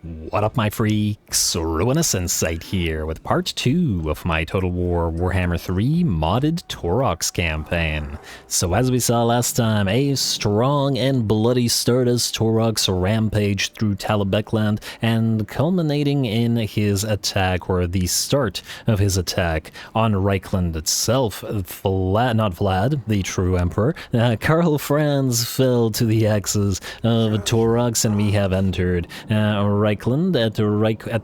What up, my freaks? Ruinous Insight here with part 2 of my Total War Warhammer 3 modded Taurox campaign. So as we saw last time, a strong and bloody start as Taurox rampaged through Talabecland and culminating in his attack, or the start of his attack, on Reichland itself. Not Vlad, the true emperor, Karl Franz fell to the axes of Taurox, and we have entered Reichland at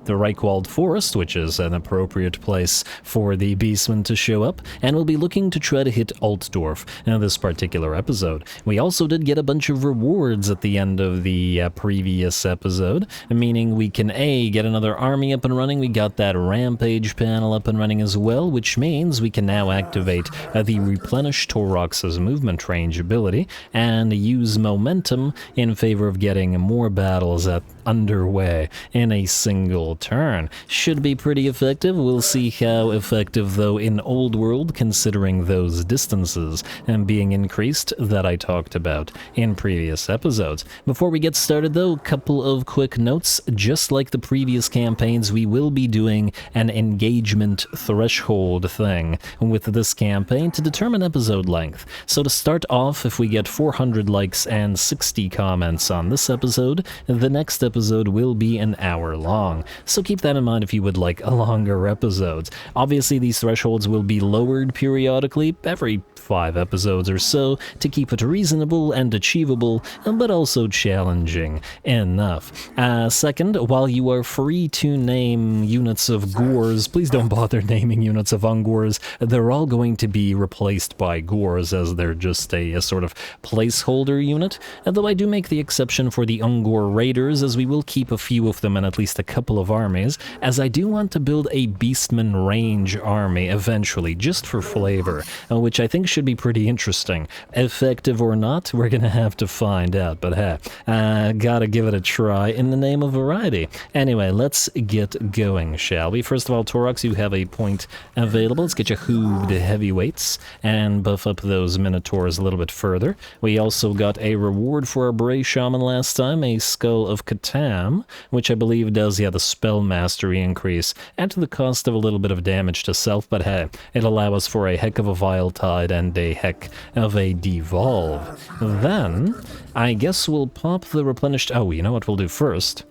the Reichwald Forest, which is an appropriate place for the Beastmen to show up, and we'll be looking to try to hit Altdorf in this particular episode. We also did get a bunch of rewards at the end of the previous episode, meaning we can get another army up and running. We got that rampage panel up and running as well, which means we can now activate the replenish Taurox's movement range ability and use momentum in favor of getting more battles underway in a single turn. Should be pretty effective. We'll see how effective, though, in Old World, considering those distances and being increased that I talked about in previous episodes. Before we get started, though, a couple of quick notes. Just like the previous campaigns, we will be doing an engagement threshold thing with this campaign to determine episode length. So to start off, if we get 400 likes and 60 comments on this episode, the next episode will be an hour long. So keep that in mind if you would like a longer episodes. Obviously, these thresholds will be lowered periodically, every 5 episodes or so, to keep it reasonable and achievable, but also challenging enough. Second, while you are free to name units of Gors, please don't bother naming units of Ungors. They're all going to be replaced by Gors, as they're just a sort of placeholder unit, though I do make the exception for the Ungor Raiders, as we will keep a few of them in at least a couple of armies, as I do want to build a Beastmen range army eventually, just for flavor, which I think should be pretty interesting. Effective or not, we're gonna have to find out, but hey, gotta give it a try in the name of variety. Anyway, let's get going, shall we? First of all, Taurox, you have a point available. Let's get you hooved heavyweights and buff up those Minotaurs a little bit further. We also got a reward for our Bray Shaman last time, a Skull of Catan, which I believe does, the spell mastery increase, and to the cost of a little bit of damage to self, but hey, it'll allow us for a heck of a Vile Tide and a heck of a Devolve. Then, I guess we'll pop the replenished... Oh, you know what we'll do first?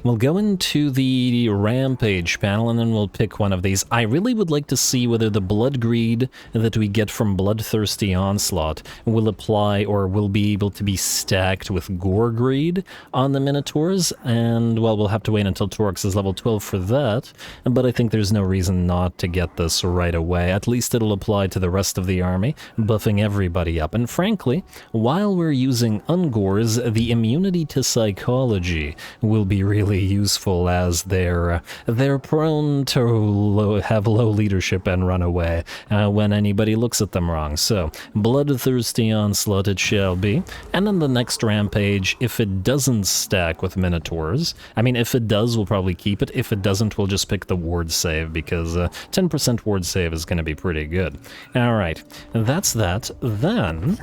We'll go into the Rampage panel, and then we'll pick one of these. I really would like to see whether the Blood Greed that we get from Bloodthirsty Onslaught will apply or will be able to be stacked with Gore Greed on the Minotaurs, and, well, we'll have to wait until Taurox is level 12 for that, but I think there's no reason not to get this right away. At least it'll apply to the rest of the army, buffing everybody up. And frankly, while we're using Ungors, the immunity to psychology will be really useful, as they're prone to have low leadership and run away when anybody looks at them wrong. So, Bloodthirsty Onslaught it shall be. And then the next rampage, if it doesn't stack with Minotaurs, I mean, if it does, we'll probably keep it. If it doesn't, we'll just pick the ward save, because 10% ward save is going to be pretty good. Alright, that's that. Then...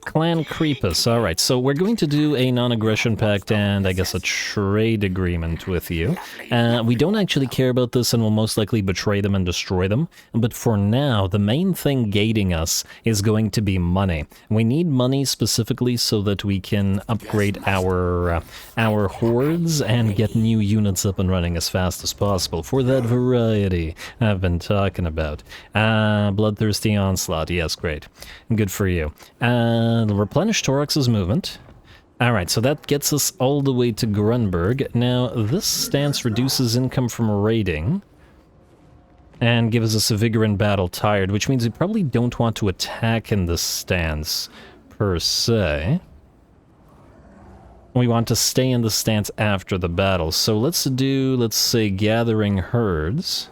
Clan Creepus. Alright, so we're going to do a non-aggression pact and, I guess, a trade agreement with you. We don't actually care about this and will most likely betray them and destroy them, but for now, the main thing gating us is going to be money. We need money specifically so that we can upgrade our hordes and get new units up and running as fast as possible, for that variety I've been talking about. Bloodthirsty Onslaught, yes, great. Good for you. Replenish Taurox's movement. Alright, so that gets us all the way to Grunberg. Now, this stance reduces income from raiding and gives us a vigor in battle tired, which means we probably don't want to attack in this stance, per se. We want to stay in the stance after the battle. So let's say, gathering herds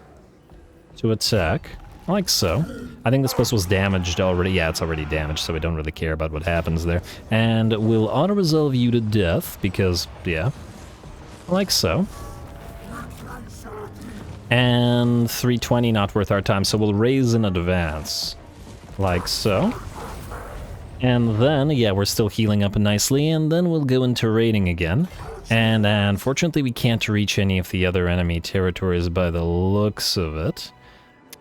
to attack. Like so. I think this place was damaged already. Yeah, it's already damaged, so we don't really care about what happens there. And we'll auto-resolve you to death, because, yeah. Like so. And 320, not worth our time, so we'll raise in advance. Like so. And then, yeah, we're still healing up nicely, and then we'll go into raiding again. And unfortunately, we can't reach any of the other enemy territories by the looks of it.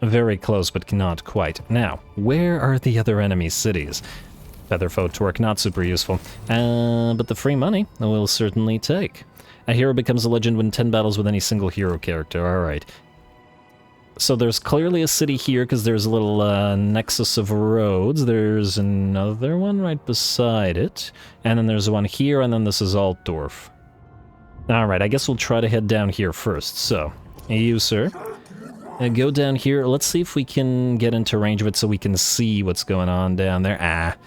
Very close, but not quite. Now, where are the other enemy cities? Featherfoe Torque, not super useful. But the free money we'll certainly take. A hero becomes a legend when 10 battles with any single hero character. Alright. So there's clearly a city here because there's a little nexus of roads. There's another one right beside it. And then there's one here, and then this is Altdorf. Alright, I guess we'll try to head down here first. So, you, sir, go down here. Let's see if we can get into range of it so we can see what's going on down there.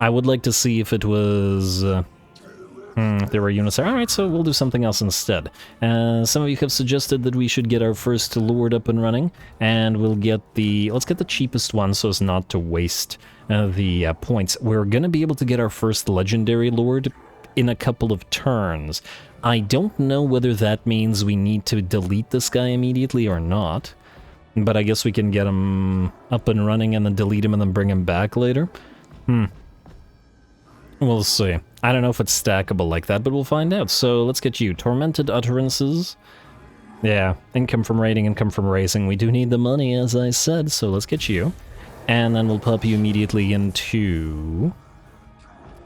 I would like to see if it was... there were units there. Alright, so we'll do something else instead. Some of you have suggested that we should get our first Lord up and running, and we'll get the... Let's get the cheapest one so as not to waste the points. We're gonna be able to get our first Legendary Lord in a couple of turns. I don't know whether that means we need to delete this guy immediately or not, but I guess we can get him up and running and then delete him and then bring him back later. We'll see. I don't know if it's stackable like that, but we'll find out. So let's get you. Tormented Utterances. Yeah, income from raiding, income from racing. We do need the money, as I said, so let's get you. And then we'll pop you immediately into...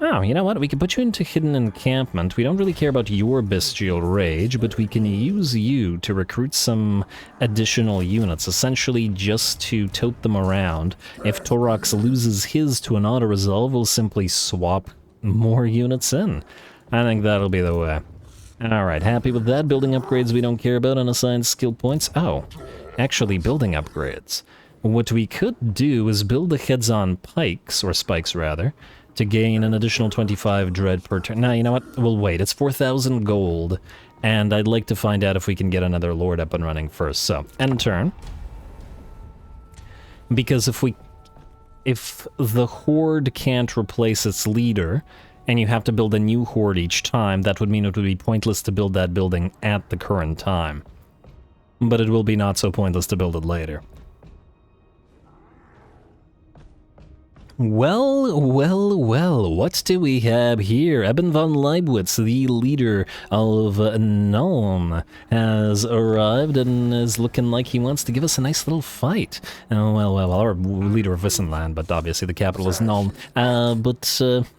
Oh, you know what? We can put you into Hidden Encampment. We don't really care about your Bestial Rage, but we can use you to recruit some additional units, essentially just to tote them around. If Taurox loses his to an auto-resolve, we'll simply swap more units in. I think that'll be the way. Alright, happy with that. Building upgrades we don't care about, unassigned skill points. Oh, actually building upgrades. What we could do is build the heads on pikes, or spikes rather, to gain an additional 25 dread per turn. Now, you know what? We'll wait. It's 4,000 gold, and I'd like to find out if we can get another lord up and running first. So, end turn. Because if the horde can't replace its leader, and you have to build a new horde each time, that would mean it would be pointless to build that building at the current time. But it will be not so pointless to build it later. Well, what do we have here? Eben von Leibwitz, the leader of Nuln, has arrived and is looking like he wants to give us a nice little fight. Well, our leader of Wissenland, but obviously the capital is Nuln.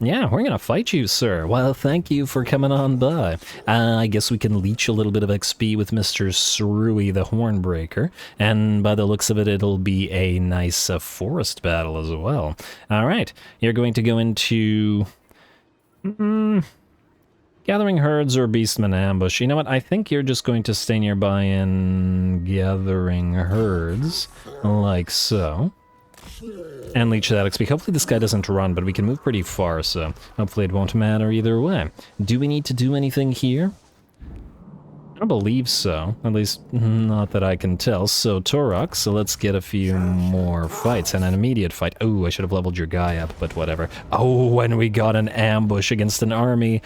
Yeah, we're gonna fight you, sir. Well, thank you for coming on by. I guess we can leech a little bit of XP with Mr. Srui the Hornbreaker, and by the looks of it, it'll be a nice forest battle as well. Alright, you're going to go into... Gathering Herds or Beastmen Ambush. You know what, I think you're just going to stay nearby in Gathering Herds, like so. And leech that XP. Hopefully this guy doesn't run, but we can move pretty far, so hopefully it won't matter either way. Do we need to do anything here? I don't believe so, at least not that I can tell. So Taurox, so let's get a few more fights, and an immediate fight. Oh, I should have leveled your guy up, but whatever. Oh, and we got an ambush against an army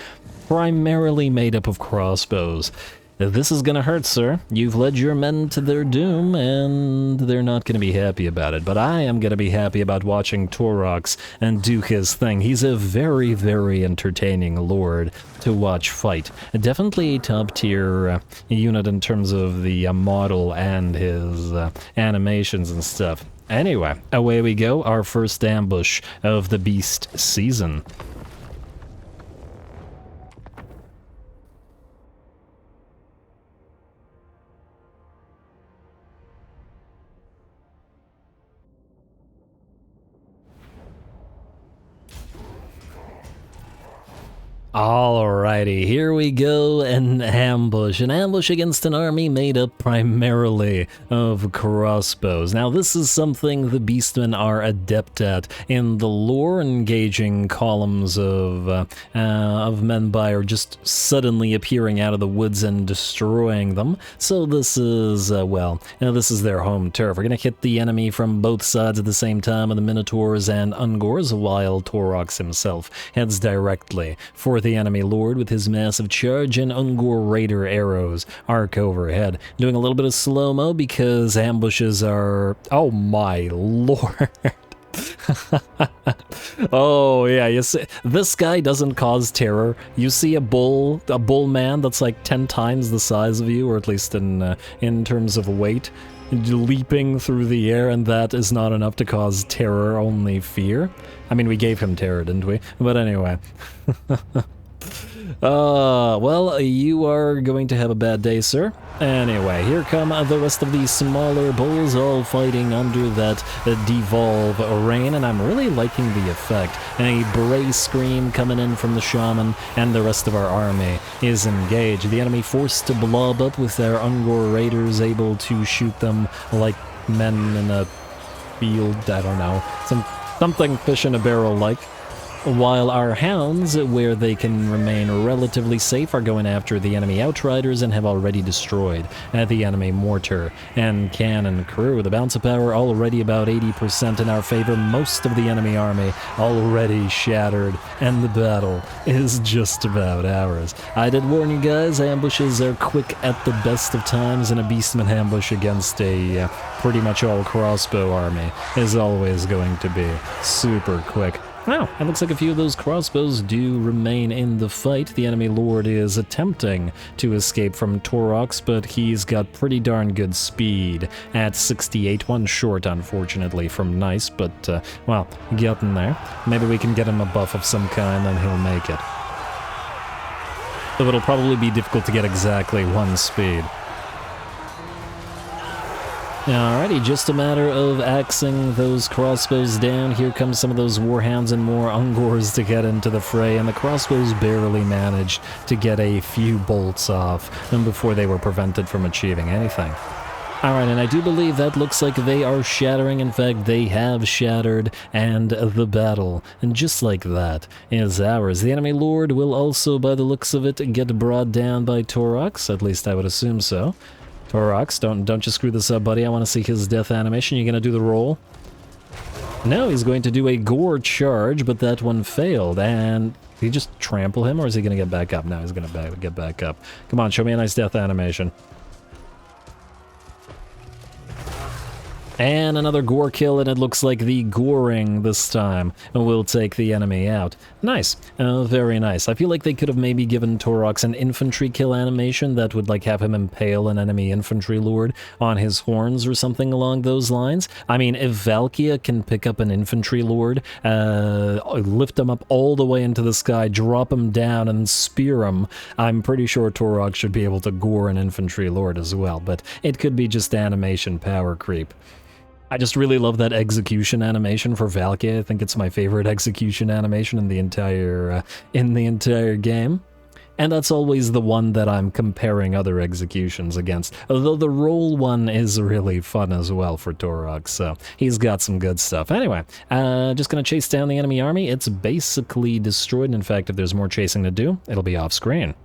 primarily made up of crossbows. This is gonna hurt, sir. You've led your men to their doom, and they're not gonna be happy about it. But I am gonna be happy about watching Taurox and do his thing. He's a very, very entertaining lord to watch fight. Definitely a top-tier unit in terms of the model and his animations and stuff. Anyway, away we go, our first ambush of the Beast season. Alrighty, here we go, an ambush against an army made up primarily of crossbows. Now this is something the Beastmen are adept at in the lore, engaging columns of men by or just suddenly appearing out of the woods and destroying them. So this is, this is their home turf. We're gonna hit the enemy from both sides at the same time with the Minotaurs and Ungors, while Taurox himself heads directly for the enemy lord with his massive charge, and Ungor Raider arrows arc overhead. Doing a little bit of slow-mo because ambushes are... Oh my lord. Oh yeah, you see, this guy doesn't cause terror. You see a bull man that's like 10 times the size of you, or at least in terms of weight, leaping through the air, and that is not enough to cause terror, only fear. I mean, we gave him terror, didn't we? But anyway. Well, you are going to have a bad day, sir. Anyway, here come the rest of these smaller bulls all fighting under that devolve rain, and I'm really liking the effect. And a bray scream coming in from the shaman, and the rest of our army is engaged. The enemy forced to blob up with their Ungor raiders able to shoot them like men in a field, I don't know, something fish in a barrel like. While our hounds, where they can remain relatively safe, are going after the enemy outriders and have already destroyed the enemy mortar and cannon crew. The bounce of power already about 80% in our favor, most of the enemy army already shattered, and the battle is just about ours. I did warn you guys, ambushes are quick at the best of times, and a Beastman ambush against a pretty much all crossbow army is always going to be super quick. Wow, it looks like a few of those crossbows do remain in the fight. The enemy lord is attempting to escape from Taurox, but he's got pretty darn good speed at 68. One short, unfortunately, from nice, but, well, getting there. Maybe we can get him a buff of some kind, then he'll make it. Though it'll probably be difficult to get exactly one speed. Alrighty, just a matter of axing those crossbows down. Here comes some of those warhounds and more Ungors to get into the fray, and the crossbows barely managed to get a few bolts off before they were prevented from achieving anything. Alright, and I do believe that looks like they are shattering. In fact, they have shattered, and the battle, and just like that, is ours. The enemy lord will also, by the looks of it, get brought down by Taurox. At least I would assume so. Taurox, don't just screw this up, buddy. I want to see his death animation. You gonna do the roll? No, he's going to do a gore charge, but that one failed. And did he just trample him, or is he gonna get back up? No, he's gonna get back up. Come on, show me a nice death animation. And another gore kill, and it looks like the goring this time will take the enemy out. Nice. Very nice. I feel like they could have maybe given Taurox an infantry kill animation that would like have him impale an enemy infantry lord on his horns or something along those lines. I mean, if Valkia can pick up an infantry lord, lift him up all the way into the sky, drop him down, and spear him, I'm pretty sure Taurox should be able to gore an infantry lord as well, but it could be just animation power creep. I just really love that execution animation for Valkia. I think it's my favorite execution animation in the entire game. And that's always the one that I'm comparing other executions against. Although the roll one is really fun as well for Taurox, so he's got some good stuff. Anyway, just gonna chase down the enemy army. It's basically destroyed. In fact, if there's more chasing to do, it'll be off screen.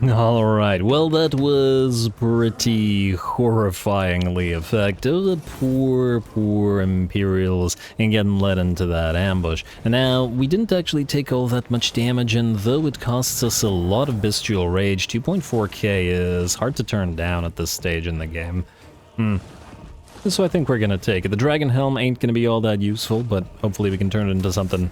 Alright, well that was pretty horrifyingly effective. The poor Imperials and getting led into that ambush. And now, we didn't actually take all that much damage, and though it costs us a lot of bestial rage, 2.4k is hard to turn down at this stage in the game. So I think we're gonna take it. The Dragon Helm ain't gonna be all that useful, but hopefully we can turn it into something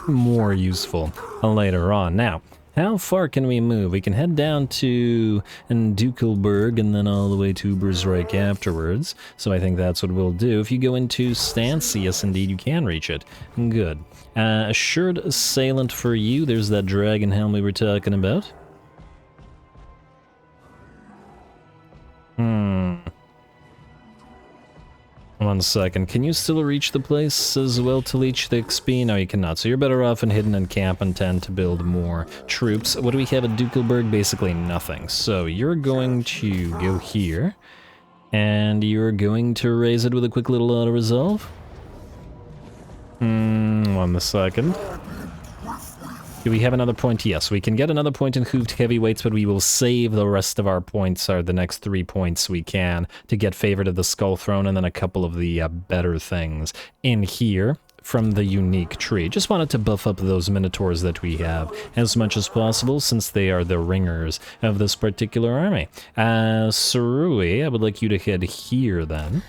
more useful later on. Now, how far can we move? We can head down to Dukelberg and then all the way to Ubersreich afterwards. So I think that's what we'll do. If you go into Stance, yes indeed you can reach it. Good. Assured Assailant for you. There's that Dragon Helm we were talking about. One second. Can you still reach the place as well to leech the XP? No, you cannot. So you're better off in hidden and camp and tend to build more troops. What do we have at Dukelberg? Basically nothing. So you're going to go here, and you're going to raise it with a quick little auto-resolve. 1 second. Do we have another point? Yes, we can get another point in hooved heavyweights, but we will save the rest of our points, or the next 3 points we can, to get Favorite of the Skull Throne and then a couple of the better things in here from the unique tree. Just wanted to buff up those minotaurs that we have as much as possible, since they are the ringers of this particular army. Sarui, I would like you to head here then.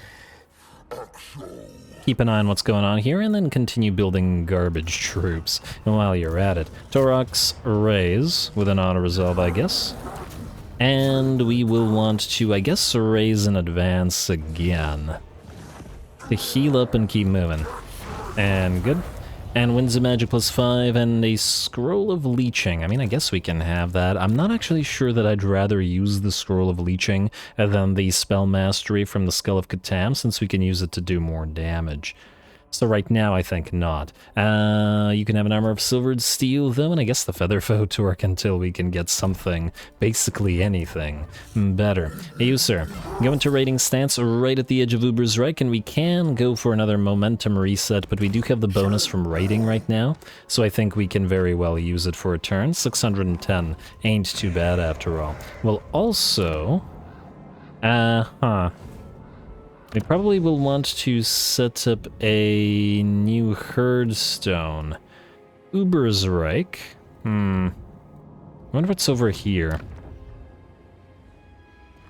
Keep an eye on what's going on here, and then continue building garbage troops while you're at it. Taurox, raise with an auto-resolve, I guess. And we will want to, I guess, raise in advance again. To heal up and keep moving. And good. And Winds of Magic +5 and a Scroll of Leeching. I mean, I guess we can have that. I'm not actually sure that I'd rather use the Scroll of Leeching than the Spell Mastery from the Skull of Catan, since we can use it to do more damage. So right now, I think not. You can have an Armor of Silvered Steel, though, and I guess the Feather Foe Torque until we can get something, basically anything, better. Hey, you, sir. Go into raiding stance right at the edge of Uber's Reich, and we can go for another momentum reset, but we do have the bonus from raiding right now, so I think we can very well use it for a turn. 610 ain't too bad after all. We'll also... We probably will want to set up a new herdstone. Uber's Reich. I wonder what's over here.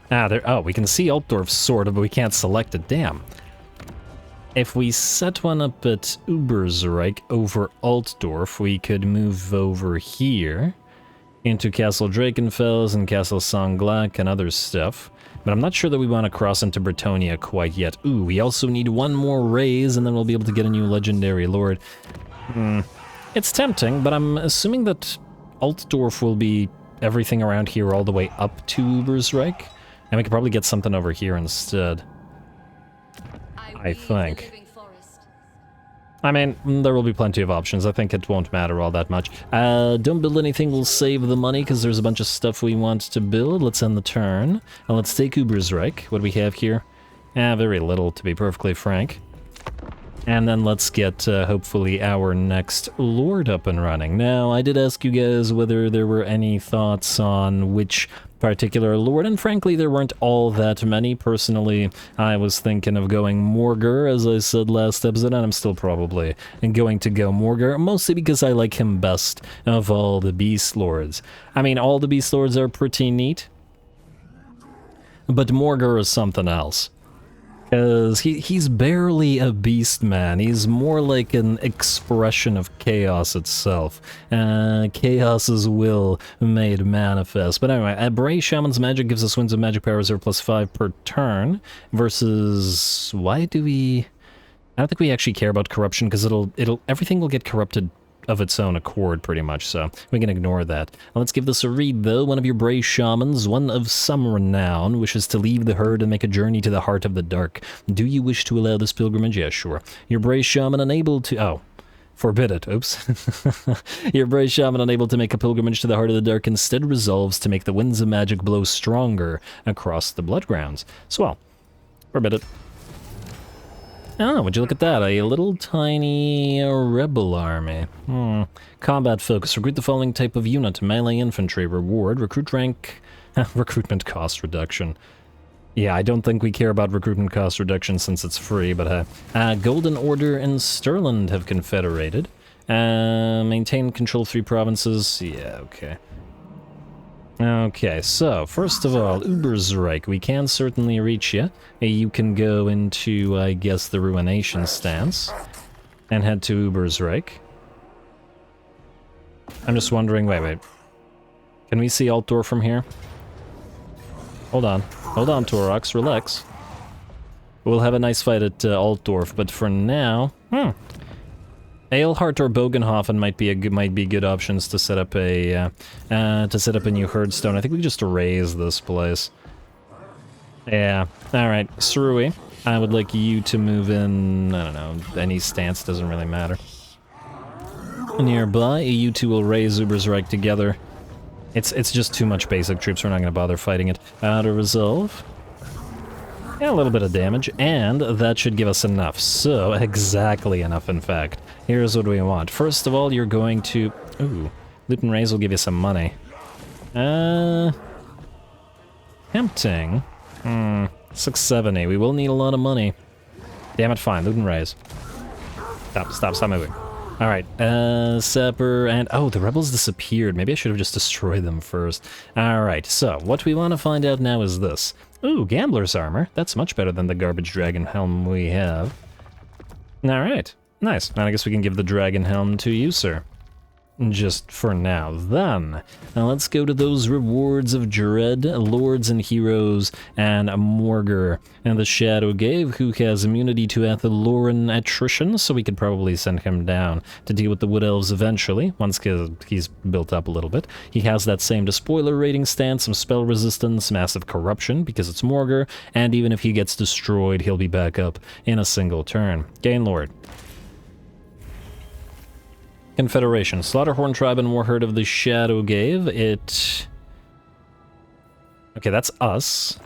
There. Oh, we can see Altdorf's sword, but we can't select it. Damn. If we set one up at Uber's Reich over Altdorf, we could move over here into Castle Drakenfels and Castle Sanglak and other stuff. But I'm not sure that we want to cross into Bretonnia quite yet. Ooh, we also need one more raise, and then we'll be able to get a new legendary lord. It's tempting, but I'm assuming that Altdorf will be everything around here all the way up to Uber's Reich, and we could probably get something over here instead. I think. I mean, there will be plenty of options. I think it won't matter all that much. Don't build anything, we'll save the money, because there's a bunch of stuff we want to build. Let's end the turn. And let's take Uber's Reich. What do we have here? Very little, to be perfectly frank. And then let's get, hopefully, our next lord up and running. Now, I did ask you guys whether there were any thoughts on which particular lord, and frankly, there weren't all that many. Personally, I was thinking of going Morgur, as I said last episode, and I'm still probably going to go Morgur, mostly because I like him best of all the Beast Lords. I mean, all the Beast Lords are pretty neat, but Morgur is something else. Because he's barely a beastman. He's more like an expression of chaos itself. Chaos's will made manifest. But anyway, Bray Shaman's Magic gives us Winds of Magic Power Reserve +5 per turn, versus... Why do we... I don't think we actually care about corruption, because everything will get corrupted of its own accord, pretty much, so we can ignore that. Well, let's give this a read, though. One of your brave shamans, one of some renown, wishes to leave the herd and make a journey to the heart of the dark. Do you wish to allow this pilgrimage? Yes, sure. Your brave shaman unable to... Oh. Forbid it. Oops. Your brave shaman unable to make a pilgrimage to the heart of the dark instead resolves to make the winds of magic blow stronger across the bloodgrounds. So, well, forbid it. Oh, would you look at that? A little tiny rebel army. Combat focus. Recruit the following type of unit. Melee infantry. Reward. Recruit rank. Recruitment cost reduction. Yeah, I don't think we care about recruitment cost reduction since it's free, but Golden Order and Stirland have confederated. Maintain control 3 provinces. Yeah, okay. Okay, so, first of all, Uber's Reich. We can certainly reach you. You can go into, I guess, the Ruination stance and head to Uber's Reich. I'm just wondering, wait. Can we see Altdorf from here? Hold on, Taurox, relax. We'll have a nice fight at Altdorf, but for now, Eilhart or Bogenhofen might be good options to set up a new herdstone. I think we just raise this place. Yeah. All right, Sarui, I would like you to move in. I don't know, any stance doesn't really matter. Nearby, you two will raise Uber's Reich together. It's just too much basic troops. We're not going to bother fighting it. To resolve. Yeah, a little bit of damage, and that should give us enough. So, exactly enough, in fact. Here's what we want. First of all, you're going to... Ooh. Loot and raise will give you some money. Tempting. 670. We will need a lot of money. Damn it, fine. Loot and raise. Stop moving. Alright, Sapper and... Oh, the rebels disappeared. Maybe I should have just destroyed them first. Alright, so what we want to find out now is this. Ooh, Gambler's Armor. That's much better than the garbage dragon helm we have. Alright, nice. And I guess we can give the dragon helm to you, sir. Just for now. Then, now let's go to those rewards of dread, lords and heroes, and Morgar. And the Shadow Gave, who has immunity to Atheloran attrition, so we could probably send him down to deal with the Wood Elves eventually, once he's built up a little bit. He has that same Despoiler rating stance, some spell resistance, massive corruption, because it's Morgar, and even if he gets destroyed, he'll be back up in a single turn. Gain Lord. Confederation. Slaughterhorn Tribe and Warherd of the Shadow Gave. It... Okay, that's us.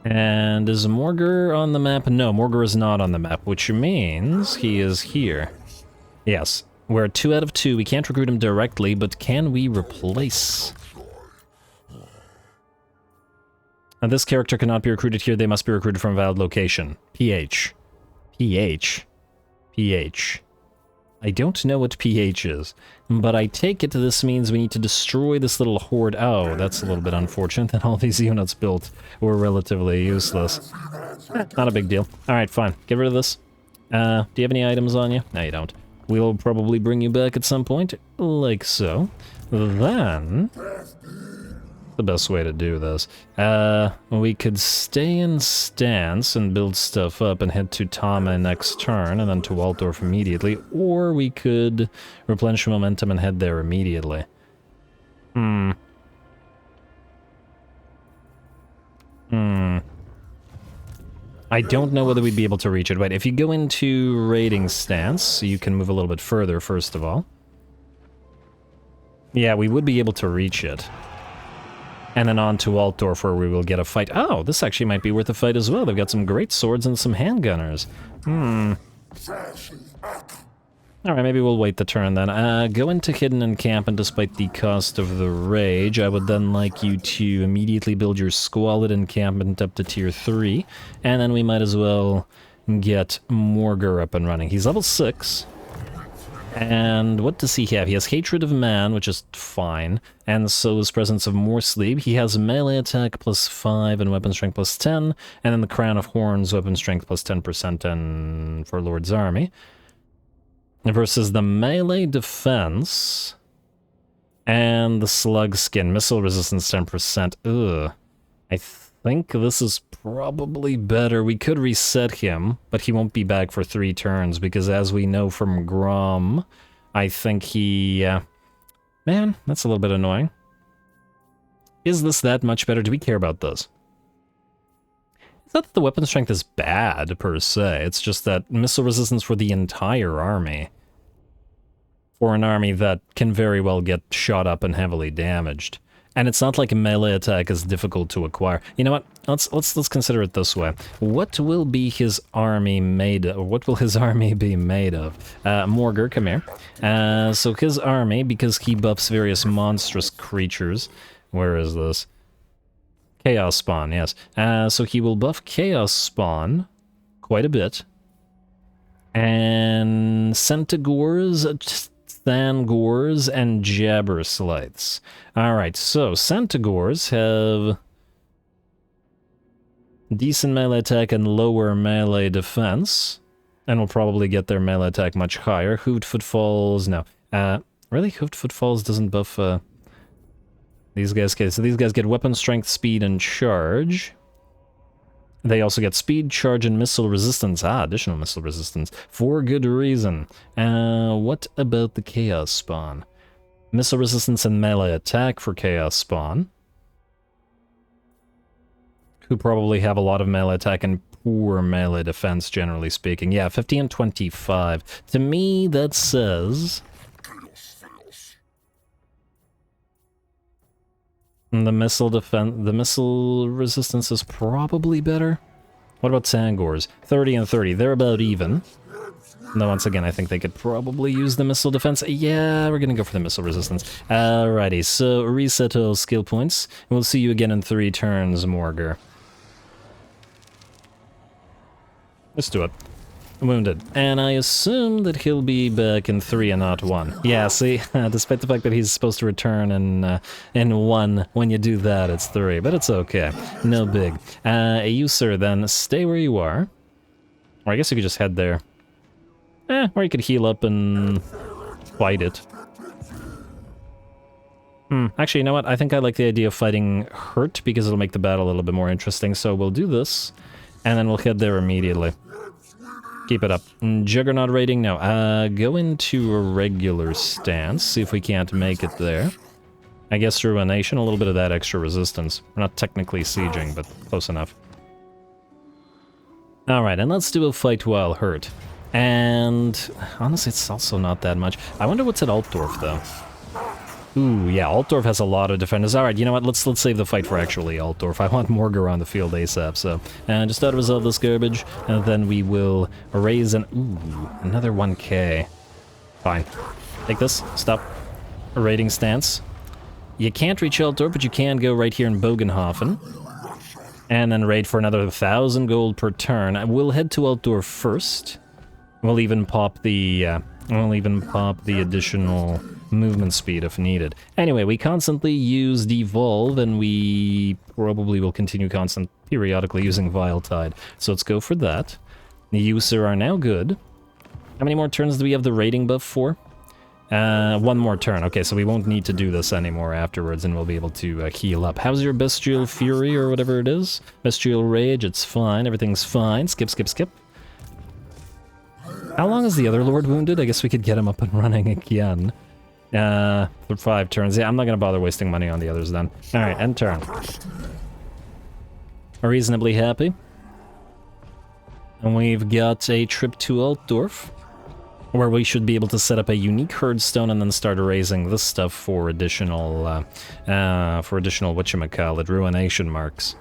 And is Morgar on the map? No, Morgar is not on the map, which means he is here. Yes, we're 2 out of 2. We can't recruit him directly, but can we replace? And this character cannot be recruited here. They must be recruited from a valid location. PH. PH. PH. I don't know what PH is, but I take it this means we need to destroy this little horde. Oh, that's a little bit unfortunate that all these units built were relatively useless. Not a big deal. Alright, fine. Get rid of this. Do you have any items on you? No, you don't. We'll probably bring you back at some point, like so. Then... the best way to do this. We could stay in stance and build stuff up and head to Tama next turn and then to Altdorf immediately, or we could replenish momentum and head there immediately. I don't know whether we'd be able to reach it. Wait, if you go into raiding stance, you can move a little bit further, first of all. Yeah, we would be able to reach it. And then on to Altdorf, where we will get a fight. Oh, this actually might be worth a fight as well. They've got some great swords and some handgunners. Alright, maybe we'll wait the turn then. Go into Hidden Encampment despite the cost of the Rage. I would then like you to immediately build your Squalid Encampment up to tier 3. And then we might as well get Morgar up and running. He's level 6. And what does he have? He has Hatred of Man, which is fine, and so is Presence of Morsleep. He has melee attack plus 5 and weapon strength plus 10, and then the Crown of Horns, weapon strength plus 10% and for Lord's Army. Versus the melee defense and the Slug Skin, missile resistance 10%. Ugh. I think this is probably better. We could reset him, but he won't be back for 3 turns, because as we know from Grom, I think he... man, that's a little bit annoying. Is this that much better? Do we care about this? It's not that the weapon strength is bad, per se. It's just that missile resistance for the entire army. For an army that can very well get shot up and heavily damaged. And it's not like a melee attack is difficult to acquire. You know what? Let's consider it this way. What will be his army made of? What will his army be made of? Morgar, come here. So his army, because he buffs various monstrous creatures. Where is this? Chaos Spawn, yes. So he will buff Chaos Spawn quite a bit. And Centaurs, Thangors, and Jabberslights. Alright, so Centaurs have decent melee attack and lower melee defense. And will probably get their melee attack much higher. Hooved Footfalls, no. Really? Hooved Footfalls doesn't buff, these guys get... So these guys get weapon strength, speed, and charge. They also get speed, charge, and missile resistance. Ah, additional missile resistance. For good reason. What about the Chaos Spawn? Missile resistance and melee attack for Chaos Spawn. Who probably have a lot of melee attack and poor melee defense, generally speaking. Yeah, 50 and 25. To me, that says... the missile resistance is probably better. What about Sangors? 30 and 30, they're about even. Though once again, I think they could probably use the missile defense. Yeah, we're gonna go for the missile resistance. Alrighty, so reset all skill points. We'll see you again in 3 turns, Morgar. Let's do it. Wounded. And I assume that he'll be back in 3 and not 1. Yeah, see, despite the fact that he's supposed to return in 1, when you do that, it's 3. But it's okay. No big. You, sir, then stay where you are. Or I guess you could just head there. Or you could heal up and fight it. Actually, you know what? I think I like the idea of fighting hurt because it'll make the battle a little bit more interesting. So we'll do this, and then we'll head there immediately. Keep it up. Juggernaut rating? No. Go into a regular stance. See if we can't make it there. I guess Ruination, a little bit of that extra resistance. We're not technically sieging, but close enough. Alright, and let's do a fight while hurt. And honestly, it's also not that much. I wonder what's at Altdorf, though. Ooh, yeah, Altdorf has a lot of defenders. Alright, you know what? Let's save the fight for actually Altdorf. I want Morgar on the field ASAP, so... just out of resolve this garbage, and then we will raise an... Ooh, another 1k. Fine. Take this. Stop. A raiding stance. You can't reach Altdorf, but you can go right here in Bogenhofen. And then raid for another 1,000 gold per turn. We'll head to Altdorf first. We'll even pop the additional movement speed if needed. Anyway, we constantly use Devolve, and we probably will continue periodically using Vile Tide. So let's go for that. The user are now good. How many more turns do we have the raiding buff for? 1 more turn. Okay, so we won't need to do this anymore afterwards, and we'll be able to heal up. How's your Bestial Fury, or whatever it is? Bestial Rage, it's fine. Everything's fine. Skip, skip, skip. How long is the other Lord wounded? I guess we could get him up and running again. For 5 turns. Yeah, I'm not gonna bother wasting money on the others then. Alright, end turn. Reasonably happy. And we've got a trip to Altdorf, where we should be able to set up a unique herd stone and then start raising this stuff for additional, whatchamacallit, ruination marks.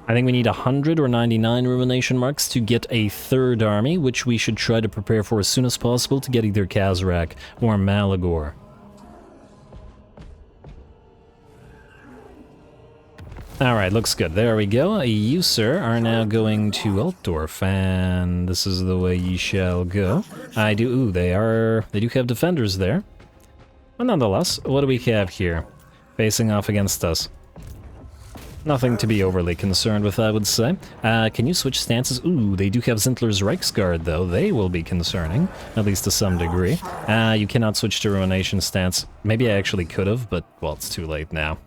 I think we need 100 or 99 ruination marks to get a 3rd army, which we should try to prepare for as soon as possible to get either Khazrak or Malagor. Alright, looks good. There we go. You, sir, are now going to Altdorf, and this is the way ye shall go. Ooh, they do have defenders there. But nonetheless, what do we have here? Facing off against us. Nothing to be overly concerned with, I would say. Can you switch stances? Ooh, they do have Zintler's Reichsguard, though. They will be concerning, at least to some degree. You cannot switch to Ruination stance. Maybe I actually could have, but, well, it's too late now.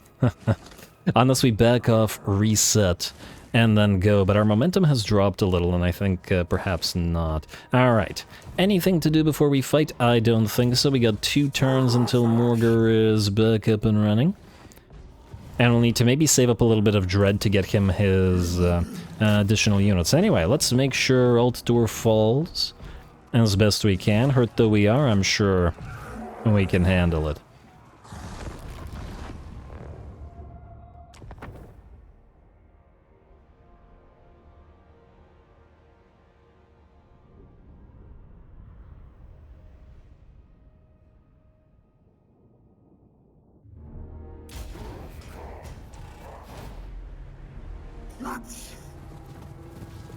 Unless we back off, reset, and then go. But our momentum has dropped a little, and I think perhaps not. Alright. Anything to do before we fight? I don't think so. We got 2 turns until Morgar is back up and running. And we'll need to maybe save up a little bit of dread to get him his additional units. Anyway, let's make sure Altdorf falls as best we can. Hurt though we are, I'm sure we can handle it.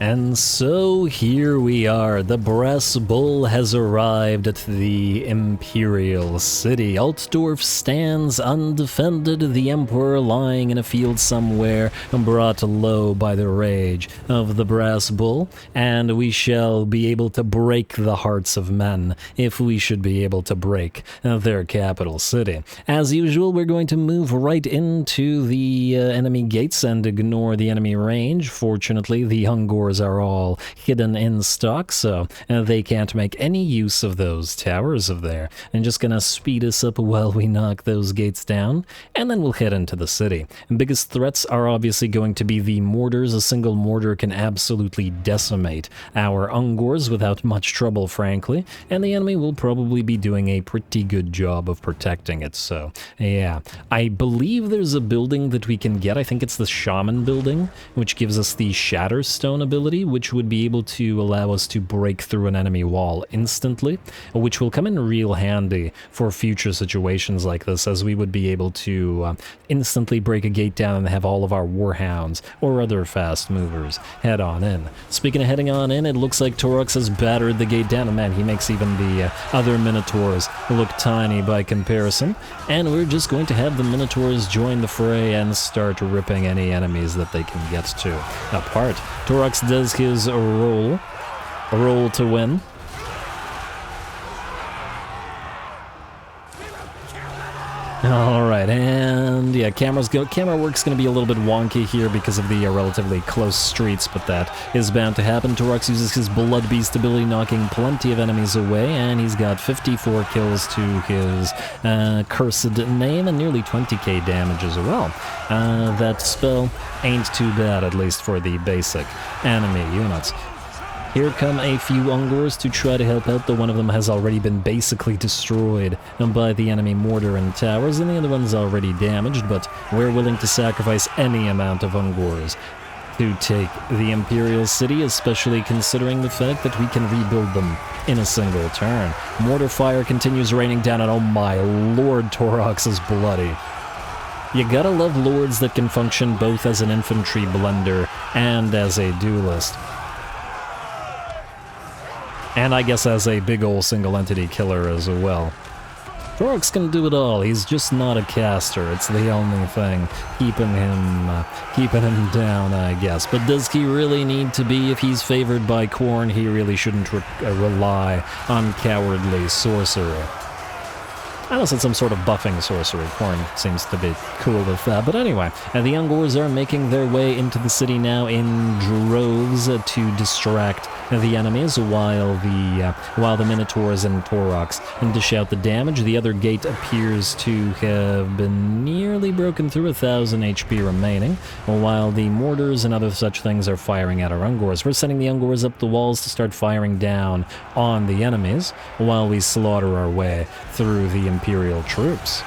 And so here we are. The Brass Bull has arrived at the Imperial City. Altdorf stands undefended, the Emperor lying in a field somewhere, brought low by the rage of the Brass Bull, and we shall be able to break the hearts of men, if we should be able to break their capital city. As usual, we're going to move right into the enemy gates and ignore the enemy range. Fortunately, the Ungors are all hidden in stock, so they can't make any use of those towers of there. And just gonna speed us up while we knock those gates down, and then we'll head into the city. And biggest threats are obviously going to be the mortars. A single mortar can absolutely decimate our Ungors without much trouble, frankly, and the enemy will probably be doing a pretty good job of protecting it. So yeah, I believe there's a building that we can get. I think it's the Shaman building, which gives us the Shatterstone ability. ability, which would be able to allow us to break through an enemy wall instantly, which will come in real handy for future situations like this, as we would be able to instantly break a gate down and have all of our warhounds or other fast movers head on in. Speaking of heading on in, it looks like Taurox has battered the gate down, and man, he makes even the other minotaurs look tiny by comparison, and we're just going to have the minotaurs join the fray and start ripping any enemies that they can get to apart. Taurox does his roll to win. Alright, and yeah, camera work's going to be a little bit wonky here because of the relatively close streets, but that is bound to happen. Taurox uses his Bloodbeast ability, knocking plenty of enemies away, and he's got 54 kills to his cursed name and nearly 20k damage as well. That spell ain't too bad, at least for the basic enemy units. Here come a few Ungors to try to help out, though one of them has already been basically destroyed by the enemy mortar and towers, and the other one's already damaged, but we're willing to sacrifice any amount of Ungors to take the Imperial City, especially considering the fact that we can rebuild them in a single turn. Mortar fire continues raining down, and oh my lord, Taurox is bloody. You gotta love lords that can function both as an infantry blender and as a duelist. And I guess as a big ol' single entity killer as well. Taurox can do it all, he's just not a caster, it's the only thing keeping him down, I guess. But does he really need to be? If he's favored by Khorne, he really shouldn't rely on cowardly sorcery. Unless it's some sort of buffing sorcery. Khorne seems to be cool with that. But anyway, the Ungors are making their way into the city now in droves to distract the enemies, while the Minotaurs and Taurox dish out the damage. The other gate appears to have been nearly broken through, 1,000 HP remaining, while the mortars and other such things are firing at our Ungors. We're sending the Ungors up the walls to start firing down on the enemies, while we slaughter our way through the Imperial troops.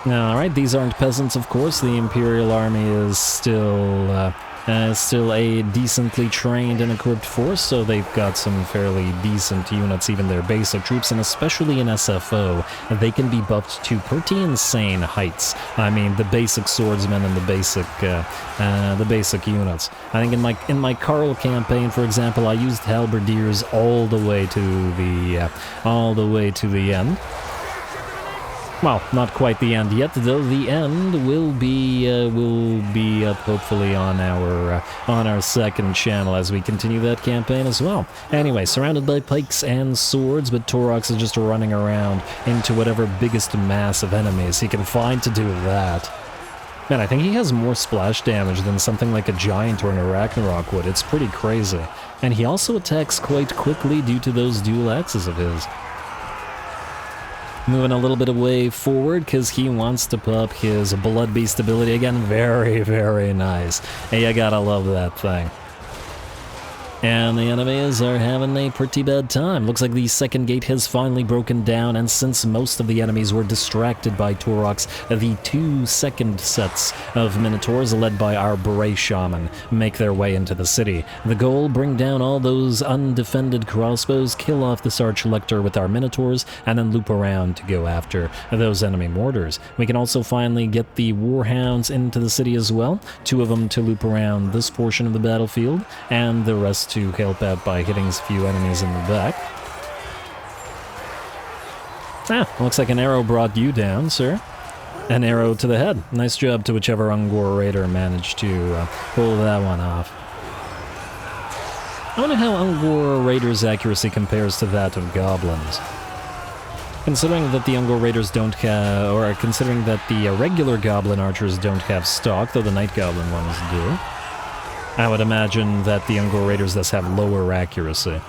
Alright, these aren't peasants, of course. The Imperial army is still a decently trained and equipped force, so they've got some fairly decent units, even their basic troops, and especially in SFO, they can be buffed to pretty insane heights. I mean, the basic swordsmen and the basic units. I think in my Karl campaign, for example, I used halberdiers all the way to the end. Well, not quite the end yet, though. The end will be up hopefully on our second channel as we continue that campaign as well. Anyway, surrounded by pikes and swords, but Taurox is just running around into whatever biggest mass of enemies he can find to do that. Man, I think he has more splash damage than something like a giant or an Arachnarok would. It's pretty crazy. And he also attacks quite quickly due to those dual axes of his. Moving a little bit away forward because he wants to pop his Bloodbeast ability again. Very, very nice. Hey, I gotta love that thing. And the enemies are having a pretty bad time. Looks like the second gate has finally broken down, and since most of the enemies were distracted by Taurox, the two second sets of Minotaurs, led by our Beret Shaman, make their way into the city. The goal, bring down all those undefended crossbows, kill off this Arch-Lector with our Minotaurs, and then loop around to go after those enemy mortars. We can also finally get the Warhounds into the city as well, 2 of them to loop around this portion of the battlefield, and the rest to help out by hitting a few enemies in the back. Looks like an arrow brought you down, sir. An arrow to the head. Nice job to whichever Ungor Raider managed to pull that one off. I wonder how Ungor Raiders' accuracy compares to that of Goblins. Considering that the Ungor Raiders don't have, or considering that the regular Goblin Archers don't have stock, though the Night Goblin ones do, I would imagine that the Ungor Raiders thus have lower accuracy.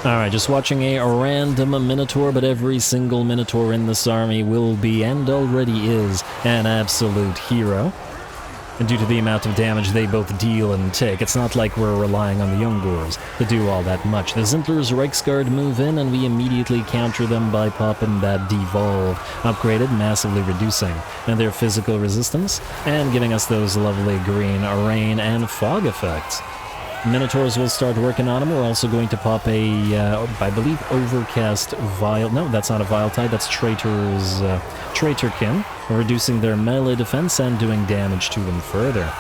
Alright, just watching a random Minotaur, but every single Minotaur in this army will be, and already is, an absolute hero. and due to the amount of damage they both deal and take, it's not like we're relying on the Ungors to do all that much. The Zintler's Reichsguard move in, and we immediately counter them by popping that Devolve upgraded, massively reducing their physical resistance, and giving us those lovely green rain and fog effects. Minotaurs will start working on them. We're also going to pop a, I believe, Overcast Vile. No, that's not a Vile Tide, that's Traitor's, Traitorkin, reducing their melee defense and doing damage to them further.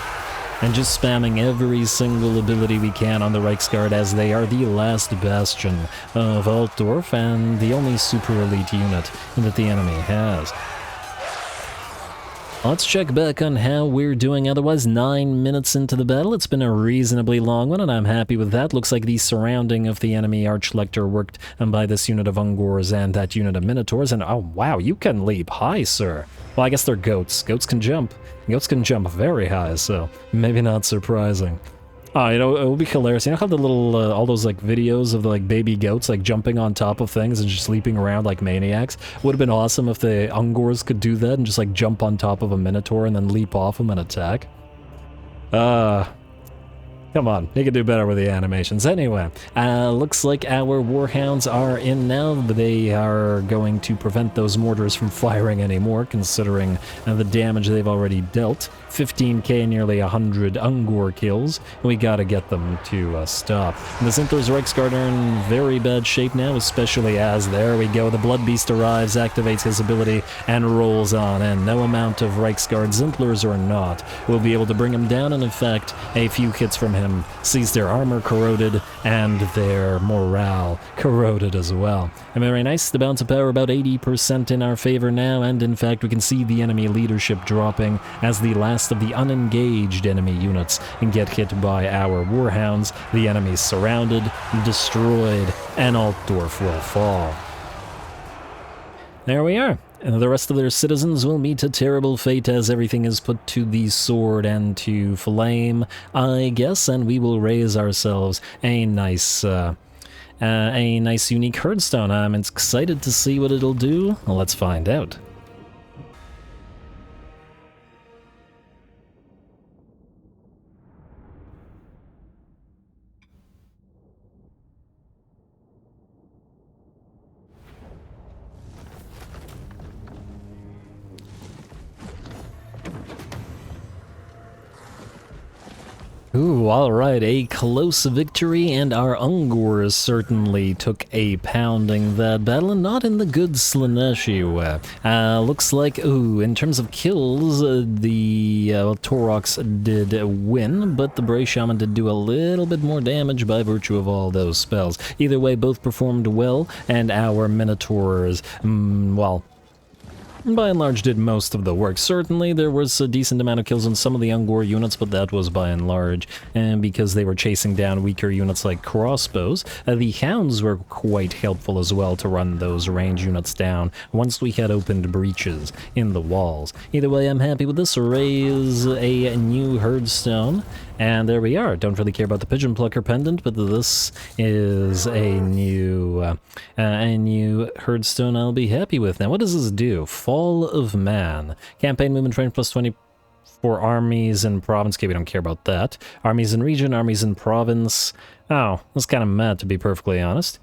And just spamming every single ability we can on the Reichsguard, as they are the last bastion of Altdorf and the only super elite unit that the enemy has. Let's check back on how we're doing otherwise. 9 minutes into the battle. It's been a reasonably long one, and I'm happy with that. Looks like the surrounding of the enemy Archlector worked by this unit of Ungors and that unit of Minotaurs. And oh wow, you can leap high, sir. Well, I guess they're goats. Goats can jump. Goats can jump very high, so maybe not surprising. Oh, you know, it would be hilarious. You know how the little, all those, like, videos of the, like, baby goats, like, jumping on top of things and just leaping around like maniacs? Would have been awesome if the Ungors could do that and just, like, jump on top of a Minotaur and then leap off him and attack. Come on, you can do better with the animations. Anyway, looks like our Warhounds are in now. They are going to prevent those mortars from firing anymore, considering the damage they've already dealt. 15k, nearly 100 Ungor kills. We gotta get them to stop. And the Zintler's Reichsguard are in very bad shape now, especially as, there we go, the Bloodbeast arrives, activates his ability, and rolls on in. No amount of Reichsguard, Zintlers or not, will be able to bring him down, and in fact, a few hits from him sees their armor corroded and their morale corroded as well. And very nice, the balance of power about 80% in our favor now, and in fact we can see the enemy leadership dropping as the last of the unengaged enemy units get hit by our Warhounds. The enemy's surrounded, destroyed, and Altdorf will fall. There we are. And the rest of their citizens will meet a terrible fate as everything is put to the sword and to flame, I guess, and we will raise ourselves a nice unique herdstone. I'm excited to see what it'll do. Well, let's find out. Ooh, alright, a close victory, and our Ungors certainly took a pounding that battle, and not in the good Slaneshi way. Looks like, ooh, in terms of kills, the Taurox did win, but the Bray Shaman did do a little bit more damage by virtue of all those spells. Either way, both performed well, and our Minotaurs, well, by and large did most of the work. Certainly there was a decent amount of kills on some of the Ungor units, but that was by and large, and because they were chasing down weaker units like crossbows. The Hounds were quite helpful as well to run those range units down once we had opened breaches in the walls. Either way, I'm happy with this. Raise a new herdstone, and there we are. Don't really care about the Pigeon Plucker pendant, but this is a new herdstone I'll be happy with. Now, what does this do? Fall of Man. Campaign movement range plus 20 for armies in province. Okay, we don't care about that. Armies in region, armies in province. Oh, that's kind of mad, to be perfectly honest.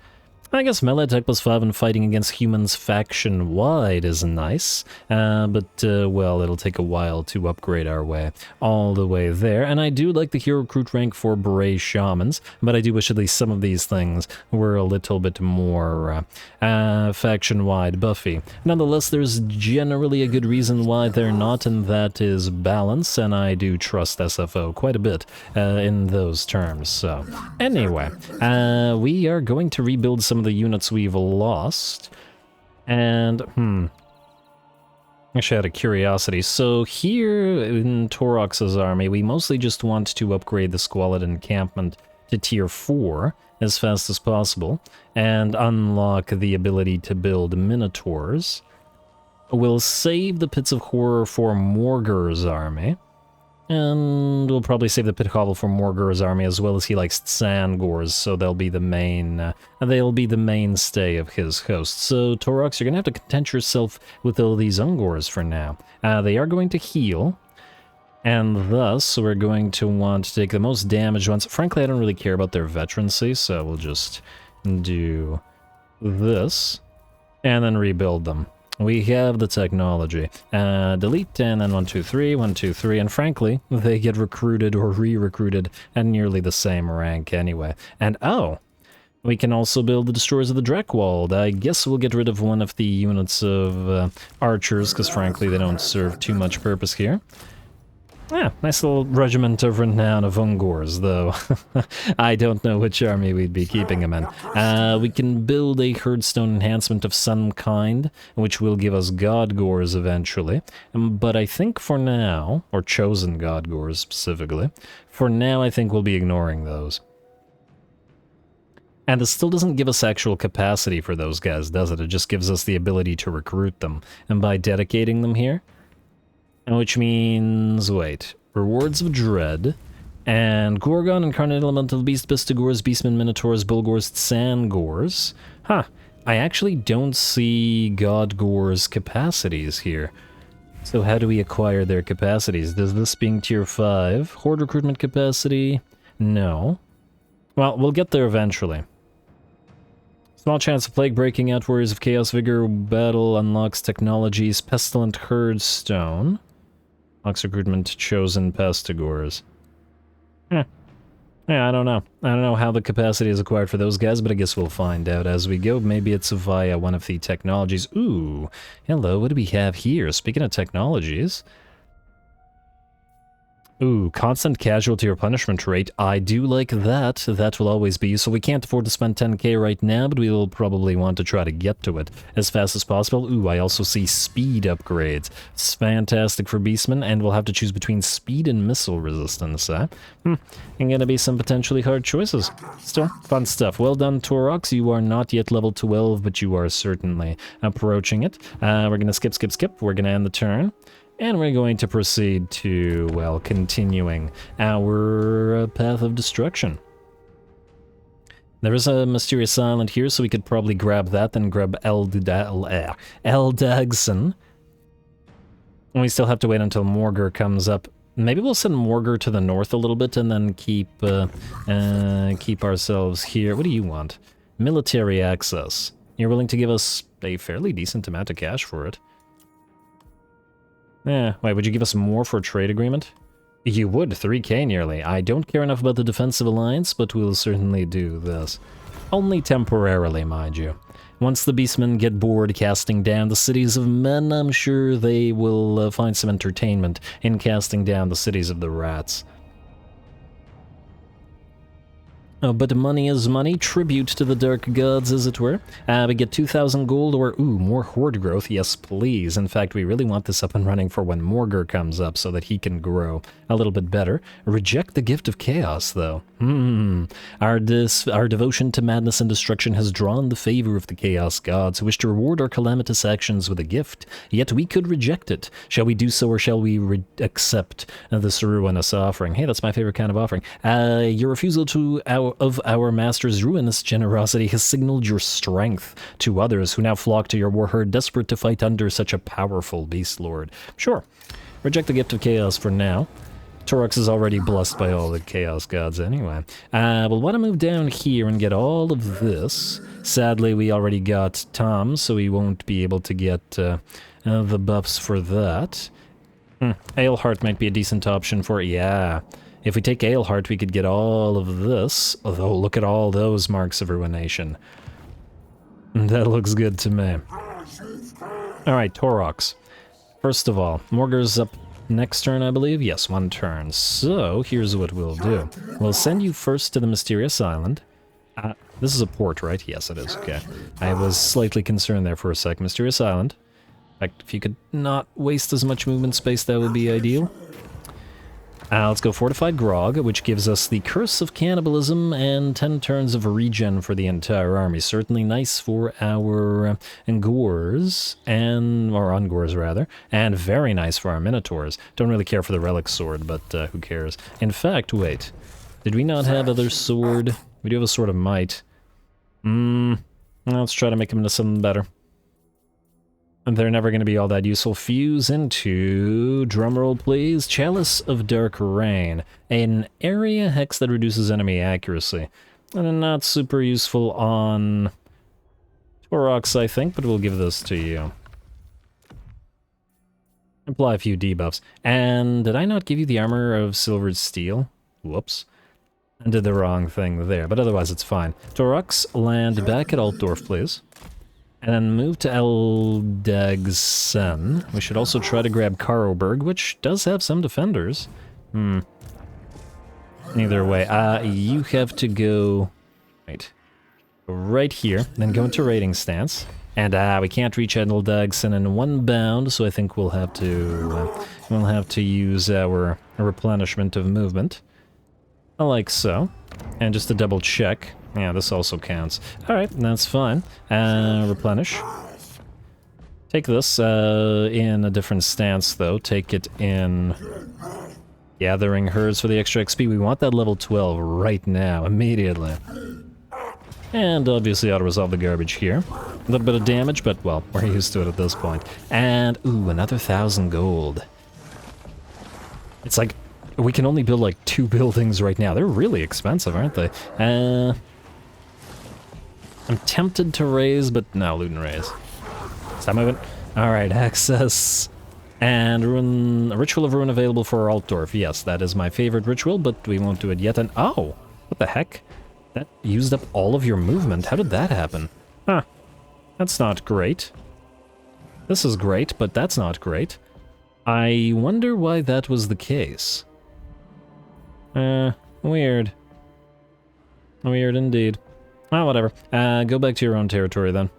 I guess melee attack plus 5 and fighting against humans faction-wide is nice, but, well, it'll take a while to upgrade our way all the way there. And I do like the hero recruit rank for Bray Shamans, but I do wish at least some of these things were a little bit more faction-wide buffy. Nonetheless, there's generally a good reason why they're not, and that is balance, and I do trust SFO quite a bit in those terms. So, anyway, we are going to rebuild some of the units we've lost, and actually, out of curiosity, so here in Taurox's army, we mostly just want to upgrade the Squalid Encampment to tier 4 as fast as possible, and unlock the ability to build Minotaurs. We'll save the Pits of Horror for Morgur's army, and we'll probably save the Pit Hovel for Morgur's army, as well as he likes Sangors, so they'll be the mainstay of his host. So, Taurox, you're gonna have to content yourself with all these Ungors for now. They are going to heal, And thus, we're going to want to take the most damaged ones. Frankly, I don't really care about their veterancy, so we'll just do this, and then rebuild them. We have the technology. Delete, and then 1, 2, 3, 1, 2, 3, and frankly, they get recruited or re-recruited at nearly the same rank anyway. And oh, we can also build the Destroyers of the Reichwald. I guess we'll get rid of one of the units of archers, because frankly, they don't serve too much purpose here. Yeah, nice little regiment of renown of Ungors, though. I don't know which army we'd be keeping them in. We can build a herdstone enhancement of some kind, which will give us Godgors eventually. But I think for now, or chosen Godgors specifically, for now I think we'll be ignoring those. And this still doesn't give us actual capacity for those guys, does it? It just gives us the ability to recruit them. And by dedicating them here, which means, wait, Rewards of Dread, and Gorgon, Incarnate Elemental Beast, Bistigors, Beastmen, Minotaurs, Bulgors, Sangors. Huh, I actually don't see Godgors' capacities here. So how do we acquire their capacities? Does this being tier 5? Horde recruitment capacity? No. Well, we'll get there eventually. Small chance of plague breaking out, Warriors of Chaos, Vigor, Battle, unlocks technologies, Pestilent Herdstone. Ox recruitment, chosen Pestigors. Yeah, I don't know. I don't know how the capacity is acquired for those guys, but I guess we'll find out as we go. Maybe it's via one of the technologies. Ooh, hello, what do we have here? Speaking of technologies... Ooh, constant casualty or punishment rate. I do like that. That will always be useful. We can't afford to spend 10k right now, but we will probably want to try to get to it as fast as possible. Ooh, I also see speed upgrades. It's fantastic for Beastmen, and we'll have to choose between speed and missile resistance, huh? And gonna be some potentially hard choices. Still, fun stuff. Well done, Taurox. You are not yet level 12, but you are certainly approaching it. We're gonna skip. We're gonna end the turn. And we're going to proceed to, well, continuing our path of destruction. There is a mysterious island here, so we could probably grab that, then grab Eldagson. And we still have to wait until Morgur comes up. Maybe we'll send Morgur to the north a little bit, and then keep ourselves here. What do you want? Military access. You're willing to give us a fairly decent amount of cash for it. Yeah, wait, would you give us more for a trade agreement? You would, 3k nearly. I don't care enough about the defensive alliance, but we'll certainly do this. Only temporarily, mind you. Once the Beastmen get bored casting down the cities of men, I'm sure they will find some entertainment in casting down the cities of the rats. But money is money, tribute to the dark gods, as it were. We get 2,000 gold, or, ooh, more horde growth, yes please. In fact, we really want this up and running for when Morgur comes up, so that he can grow a little bit better. Reject the gift of chaos, though. Our devotion to madness and destruction has drawn the favor of the chaos gods, who wish to reward our calamitous actions with a gift, yet we could reject it. Shall we do so, or shall we accept this ruinous offering? Hey, that's my favorite kind of offering. Your refusal to our master's ruinous generosity has signaled your strength to others who now flock to your war herd, desperate to fight under such a powerful beast lord. Sure. Reject the gift of chaos for now. Taurox is already blessed by all the chaos gods anyway. We'll want to move down here and get all of this. Sadly, we already got Tom, so we won't be able to get the buffs for that. Aleheart might be a decent option for it. Yeah. If we take Aleheart, we could get all of this. Although, look at all those marks of ruination. That looks good to me. Alright, Taurox. First of all, Morgur's up next turn, I believe? Yes, one turn. So, here's what we'll do. We'll send you first to the Mysterious Island. This is a port, right? Yes, it is. Okay. I was slightly concerned there for a sec. Mysterious Island. In fact, if you could not waste as much movement space, that would be ideal. Let's go Fortified Grog, which gives us the Curse of Cannibalism and 10 turns of regen for the entire army. Certainly nice for our Ngors, or Ungors rather, and very nice for our Minotaurs. Don't really care for the Relic Sword, but who cares. In fact, wait, did we not have other sword? We do have a Sword of Might. Let's try to make him into something better. And they're never going to be all that useful. Fuse into, drumroll please, Chalice of Dark Rain. An area hex that reduces enemy accuracy. And not super useful on Taurox, I think, but we'll give this to you. Apply a few debuffs. And did I not give you the armor of silvered steel? Whoops. I did the wrong thing there, but otherwise it's fine. Taurox, land back at Altdorf, please. And then move to Eldagsen. We should also try to grab Karoberg, which does have some defenders. Either way, you have to go... right here, then go into raiding stance. And we can't reach Eldagsen in one bound, so I think we'll have to use our replenishment of movement. Like so. And just to double check. Yeah, this also counts. Alright, that's fine. Replenish. Take this in a different stance, though. Take it in gathering herds for the extra XP. We want that level 12 right now, immediately. And obviously auto-resolve the garbage here. A little bit of damage, but, well, we're used to it at this point. And, ooh, another 1,000 gold. It's like, we can only build like 2 buildings right now. They're really expensive, aren't they? I'm tempted to raise, but no, loot and raise. Stop moving. Alright, access. And Ritual of Ruin available for Altdorf. Yes, that is my favorite ritual, but we won't do it yet. And oh, what the heck? That used up all of your movement. How did that happen? Huh. That's not great. This is great, but that's not great. I wonder why that was the case. Weird. Weird indeed. Ah, whatever. Go back to your own territory then.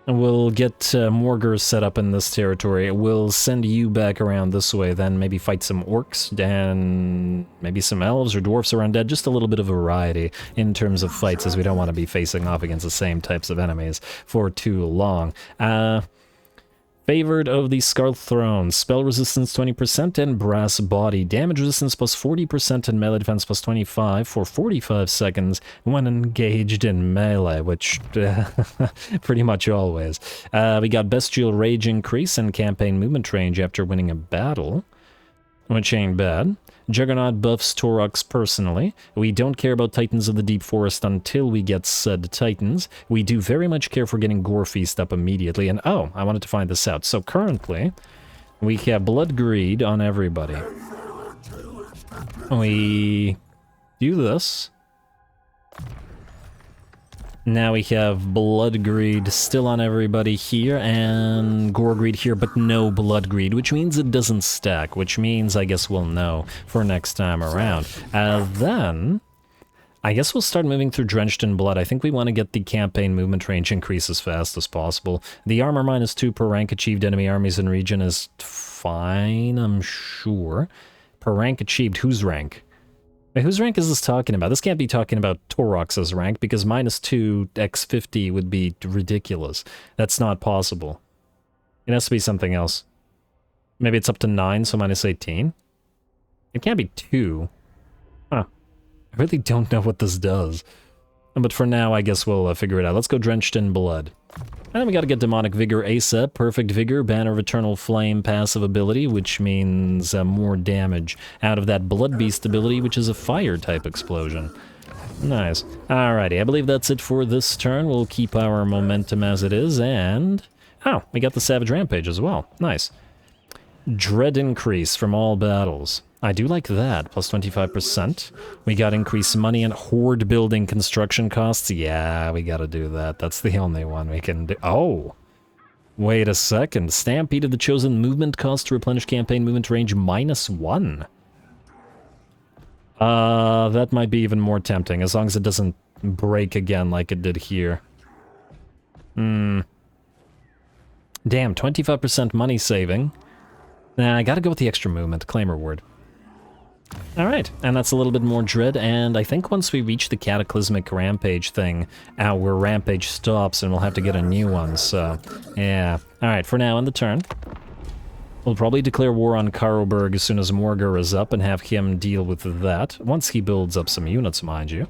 And we'll get Morgurs set up in this territory. We'll send you back around this way, then maybe fight some orcs, and maybe some elves or dwarfs or undead. Just a little bit of variety in terms of fights, as we don't want to be facing off against the same types of enemies for too long. Favored of the Scarlet Throne, spell resistance 20% and brass body, damage resistance plus 40% and melee defense plus 25 for 45 seconds when engaged in melee, which pretty much always. We got bestial rage increase and campaign movement range after winning a battle, which ain't bad. Juggernaut buffs Taurox personally. We don't care about Titans of the Deep Forest until we get said Titans. We do very much care for getting Gore Feast up immediately. And oh, I wanted to find this out. So currently, we have Blood Greed on everybody. We do this. Now we have Blood Greed still on everybody here, and Gore Greed here, but no Blood Greed, which means it doesn't stack, which means I guess we'll know for next time around. Then, I guess we'll start moving through Drenched in Blood. I think we want to get the campaign movement range increase as fast as possible. The armor -2 per rank achieved enemy armies in region is fine, I'm sure. Per rank achieved, whose rank? Wait, whose rank is this talking about? This can't be talking about Taurox's rank, because -2 x 50 would be ridiculous. That's not possible. It has to be something else. Maybe it's up to 9, so -18? It can't be 2. Huh. I really don't know what this does. But for now, I guess we'll figure it out. Let's go Drenched in Blood. And then we gotta get Demonic Vigor ASAP, Perfect Vigor, Banner of Eternal Flame passive ability, which means more damage out of that Bloodbeast ability, which is a fire-type explosion. Nice. Alrighty, I believe that's it for this turn. We'll keep our momentum as it is, and... oh, we got the Savage Rampage as well. Nice. Dread increase from all battles. I do like that, plus 25%. We got increased money and horde building construction costs. Yeah, we gotta do that. That's the only one we can do. Oh! Wait a second. Stampede of the Chosen movement cost to replenish campaign movement range -1. That might be even more tempting, as long as it doesn't break again like it did here. Damn, 25% money saving. Nah, I gotta go with the extra movement. Claim reward. Alright, and that's a little bit more dread, and I think once we reach the Cataclysmic Rampage thing, our rampage stops and we'll have to get a new one, so yeah. Alright, for now, in the turn, we'll probably declare war on Karoberg as soon as Morgur is up and have him deal with that, once he builds up some units, mind you.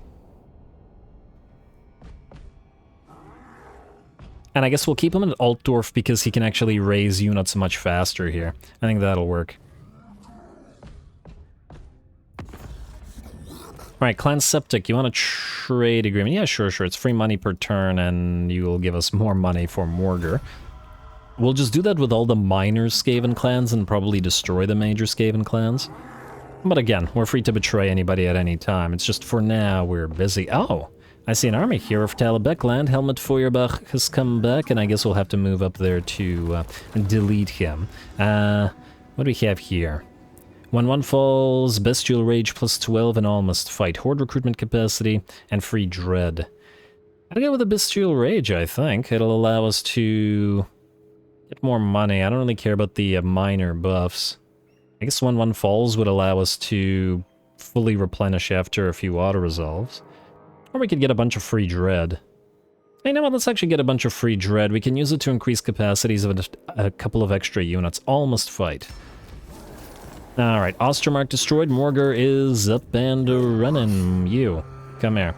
And I guess we'll keep him at Altdorf because he can actually raise units much faster here. I think that'll work. Alright, Clan Septic, you want a trade agreement? Yeah, sure. It's free money per turn, and you will give us more money for Morgar. We'll just do that with all the minor Skaven clans and probably destroy the major Skaven clans. But again, we're free to betray anybody at any time. It's just for now, we're busy. Oh, I see an army here of Talabekland. Helmut Feuerbach has come back, and I guess we'll have to move up there to delete him. What do we have here? When one falls, Bestial Rage plus 12 and all must fight. Horde recruitment capacity and free dread. I'd go with the Bestial Rage, I think. It'll allow us to get more money. I don't really care about the minor buffs. I guess when one falls would allow us to fully replenish after a few auto-resolves. Or we could get a bunch of free dread. Hey, you know what? Let's actually get a bunch of free dread. We can use it to increase capacities of a couple of extra units. All must fight. Alright, Ostermark destroyed. Morgar is up and running. You, come here.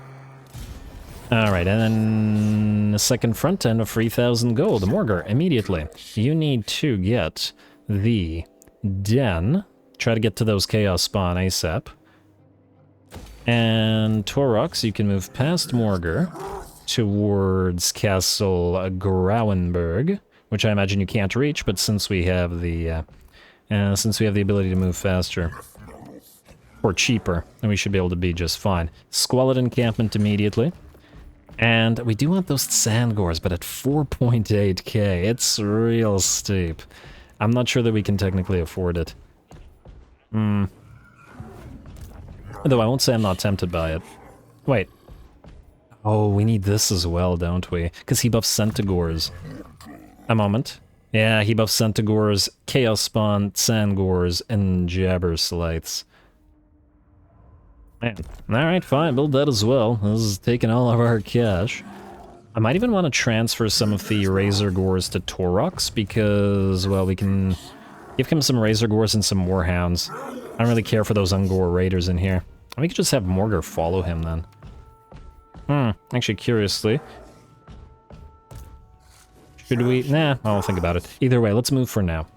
Alright, and then a second front and a 3,000 gold. Morgar, immediately. You need to get the den. Try to get to those Chaos Spawn ASAP. And Taurox, you can move past Morgar towards Castle Grauenberg, which I imagine you can't reach, but since we have the ability to move faster, or cheaper, then we should be able to be just fine. Squalid encampment immediately. And we do want those Sandgors, but at 4.8k, it's real steep. I'm not sure that we can technically afford it. Though I won't say I'm not tempted by it. Wait. Oh, we need this as well, don't we? Because he buffs Centigors. A moment. Yeah, he buffs Centigors, Chaos Spawn, Sandgors, and Jabber Slites. Man. Alright, fine, build that as well. This is taking all of our cash. I might even want to transfer some of the Razor Gores to Taurox, because, well, we can give him some Razor Gores and some Warhounds. I don't really care for those Ungor Raiders in here. We could just have Morgar follow him then. Actually, curiously. Should we? Nah, I'll think about it. Either way, let's move for now.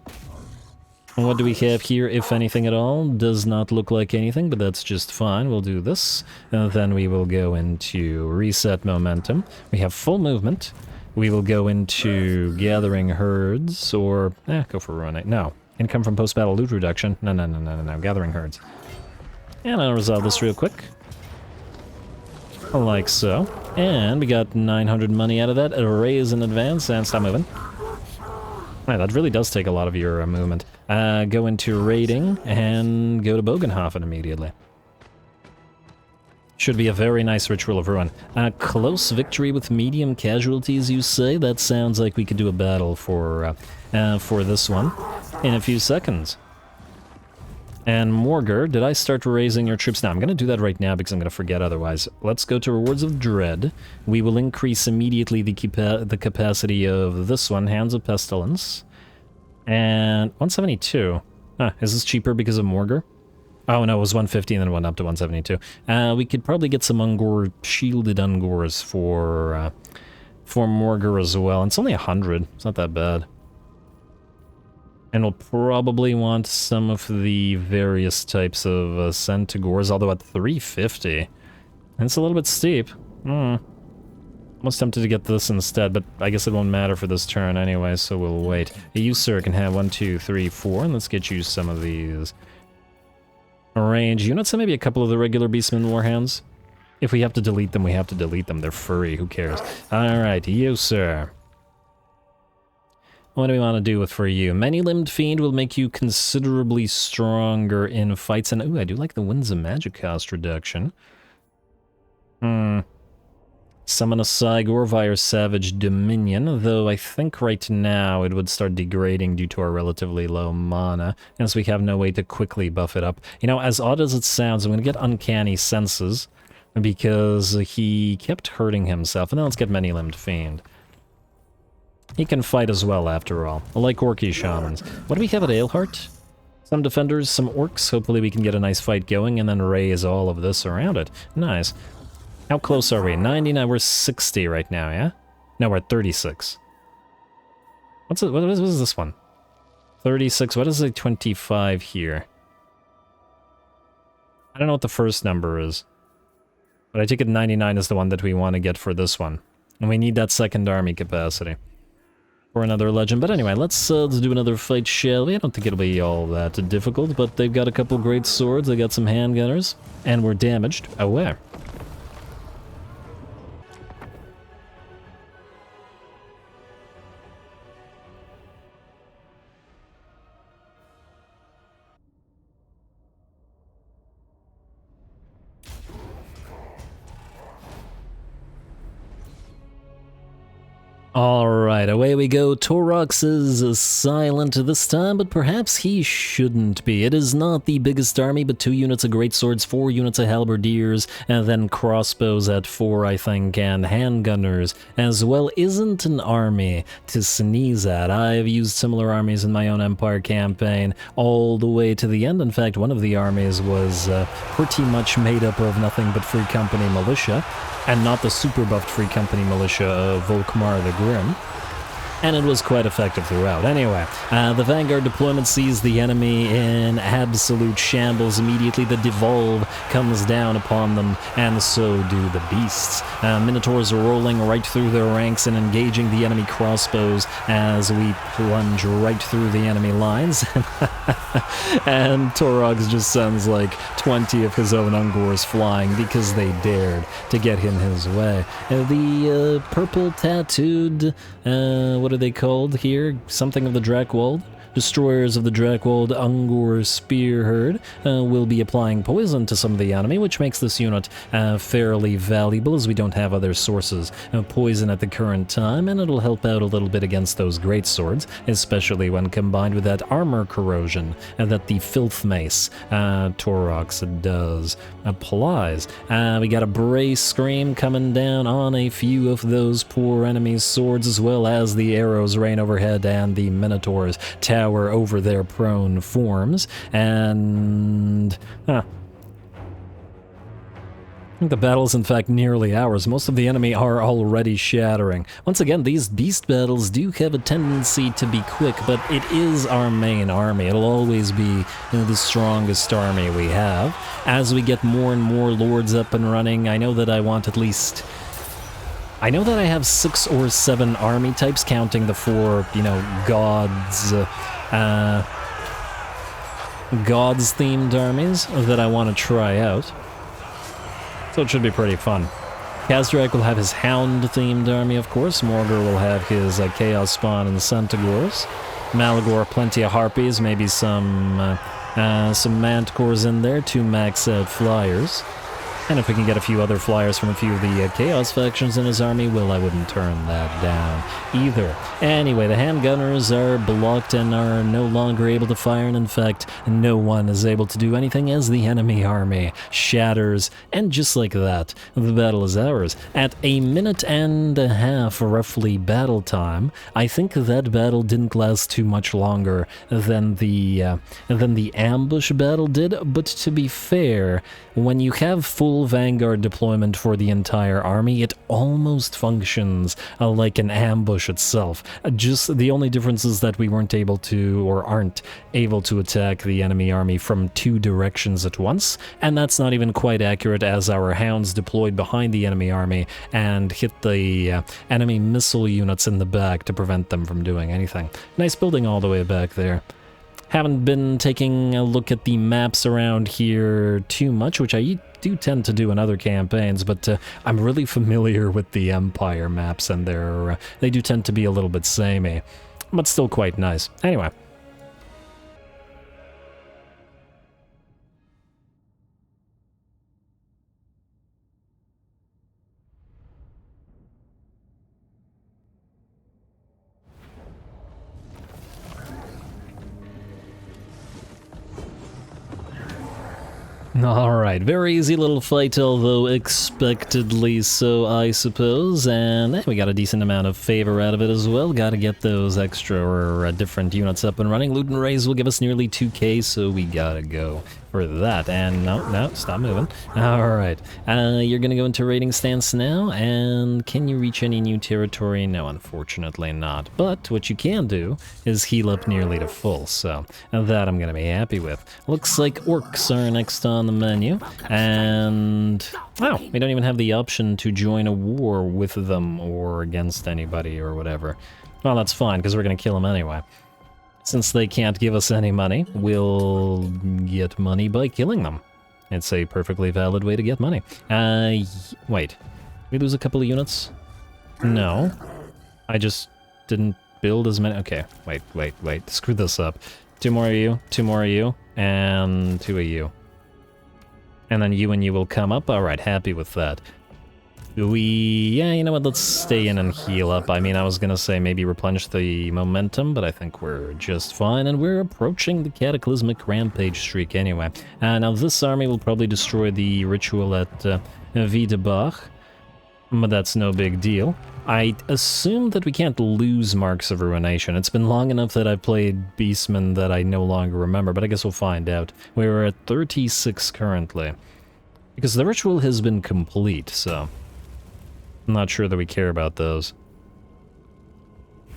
And what do we have here, if anything at all? Does not look like anything, but that's just fine. We'll do this, and then we will go into reset momentum. We have full movement. We will go into gathering herds, or go for running. No, income from post-battle loot reduction. No, gathering herds. And I'll resolve this real quick. Like so. And we got 900 money out of that. A raise in advance, and stop moving. Right, that really does take a lot of your movement. Go into raiding, and go to Bogenhofen immediately. Should be a very nice Ritual of Ruin. Close victory with medium casualties, you say? That sounds like we could do a battle for this one in a few seconds. And Morgar, did I start raising your troops? Now, I'm going to do that right now because I'm going to forget otherwise. Let's go to Rewards of Dread. We will increase immediately the capacity of this one, Hands of Pestilence. And 172. Is this cheaper because of Morgar? Oh no, it was 150 and then went up to 172. We could probably get some Ungor, shielded Ungors for Morgar as well. And it's only 100. It's not that bad. And we'll probably want some of the various types of Centigors, although at 350. It's a little bit steep. Almost tempted to get this instead, but I guess it won't matter for this turn anyway, so we'll wait. You, sir, can have 1, 2, 3, 4, and let's get you some of these range units, and maybe a couple of the regular Beastmen Warhounds. If we have to delete them, we have to delete them. They're furry, who cares? Alright, you, sir. What do we want to do for you? Many-limbed Fiend will make you considerably stronger in fights, and ooh, I do like the Winds of Magic cost reduction. Summon a Cygor via Savage Dominion, though I think right now it would start degrading due to our relatively low mana, as we have no way to quickly buff it up. You know, as odd as it sounds, I'm going to get Uncanny Senses, because he kept hurting himself, and then let's get Many-limbed Fiend. He can fight as well, after all. Like Orky Shamans. What do we have at Aleheart? Some defenders, some orcs. Hopefully we can get a nice fight going and then raise all of this around it. Nice. How close are we? 99, we're 60 right now, yeah? No, we're at 36. What is this one? 36, what is a 25 here? I don't know what the first number is. But I take it 99 is the one that we want to get for this one. And we need that second army capacity for another legend. But anyway, let's do another fight, shall we? I don't think it'll be all that difficult, but they've got a couple great swords, they got some handgunners, and we're damaged. Oh, where? Alright, away we go. Taurox is silent this time, but perhaps he shouldn't be. It is not the biggest army, but 2 units of great swords, 4 units of halberdiers, and then crossbows at 4, I think, and handgunners as well isn't an army to sneeze at. I've used similar armies in my own Empire campaign all the way to the end. In fact, one of the armies was pretty much made up of nothing but Free Company militia, and not the super buffed Free Company militia of Volkmar the Grim. And it was quite effective throughout. Anyway, the Vanguard deployment sees the enemy in absolute shambles. Immediately the Devolve comes down upon them, and so do the Beasts. Minotaurs are rolling right through their ranks and engaging the enemy crossbows as we plunge right through the enemy lines. And Taurox just sends like 20 of his own Ungors flying because they dared to get in his way. The purple tattooed, what are they called here? Something of the Drakewald? Destroyers of the Drakewald Ungor Spear Herd will be applying poison to some of the enemy, which makes this unit fairly valuable as we don't have other sources of poison at the current time, and it'll help out a little bit against those great swords, especially when combined with that armor corrosion that the Filth Mace Taurox does applies. We got a Brace Scream coming down on a few of those poor enemies' swords, as well as the arrows rain overhead and the Minotaurs tower over their prone forms, and I think the battle is in fact nearly ours. Most of the enemy are already shattering. Once again, these beast battles do have a tendency to be quick, but it is our main army. It'll always be the strongest army we have. As we get more and more lords up and running, I know that I want at least... I know that I have 6 or 7 army types, counting the 4, gods, gods-themed armies that I want to try out. So it should be pretty fun. Kazdrak will have his Hound-themed army, of course. Morgor will have his Chaos Spawn and Centaurs. Malagor, plenty of Harpies, maybe some Mantcores in there, 2 max-out Flyers. And if we can get a few other flyers from a few of the Chaos factions in his army, well, I wouldn't turn that down either. Anyway, the handgunners are blocked and are no longer able to fire, and in fact, no one is able to do anything as the enemy army shatters, and just like that, the battle is ours. At 1.5 minutes roughly battle time, I think that battle didn't last too much longer than the ambush battle did, but to be fair, when you have full Vanguard deployment for the entire army, it almost functions like an ambush itself. Just the only difference is that we weren't able to, or aren't able to, attack the enemy army from 2 directions at once, and that's not even quite accurate, as our hounds deployed behind the enemy army and hit the enemy missile units in the back to prevent them from doing anything. Nice building all the way back there. Haven't been taking a look at the maps around here too much, which I do tend to do in other campaigns, but I'm really familiar with the Empire maps, and they do tend to be a little bit samey, but still quite nice. Anyway. Alright, very easy little fight, although expectedly so, I suppose, and we got a decent amount of favor out of it as well. Gotta get those extra or different units up and running. Loot and Raise will give us nearly 2k, so we gotta go for that. And no, stop moving. Alright, you're gonna go into raiding stance now, and can you reach any new territory? No, unfortunately not. But what you can do is heal up nearly to full, so that I'm gonna be happy with. Looks like orcs are next on the menu, and oh, we don't even have the option to join a war with them or against anybody or whatever. Well, that's fine, because we're gonna kill them anyway. Since they can't give us any money, we'll get money by killing them. It's a perfectly valid way to get money. Wait. We lose a couple of units? No. I just didn't build as many. Okay, wait. Screw this up. 2 more of you, 2 more of you, and 2 of you. And then you and you will come up. Alright, happy with that. Yeah, you know what, let's stay in and heal up. I mean, I was gonna say maybe replenish the momentum, but I think we're just fine, and we're approaching the cataclysmic rampage streak anyway. Now this army will probably destroy the ritual at Wiedebach, but that's no big deal. I assume that we can't lose Marks of Ruination. It's been long enough that I've played Beastmen that I no longer remember, but I guess we'll find out. We're at 36 currently, because the ritual has been complete, so I'm not sure that we care about those.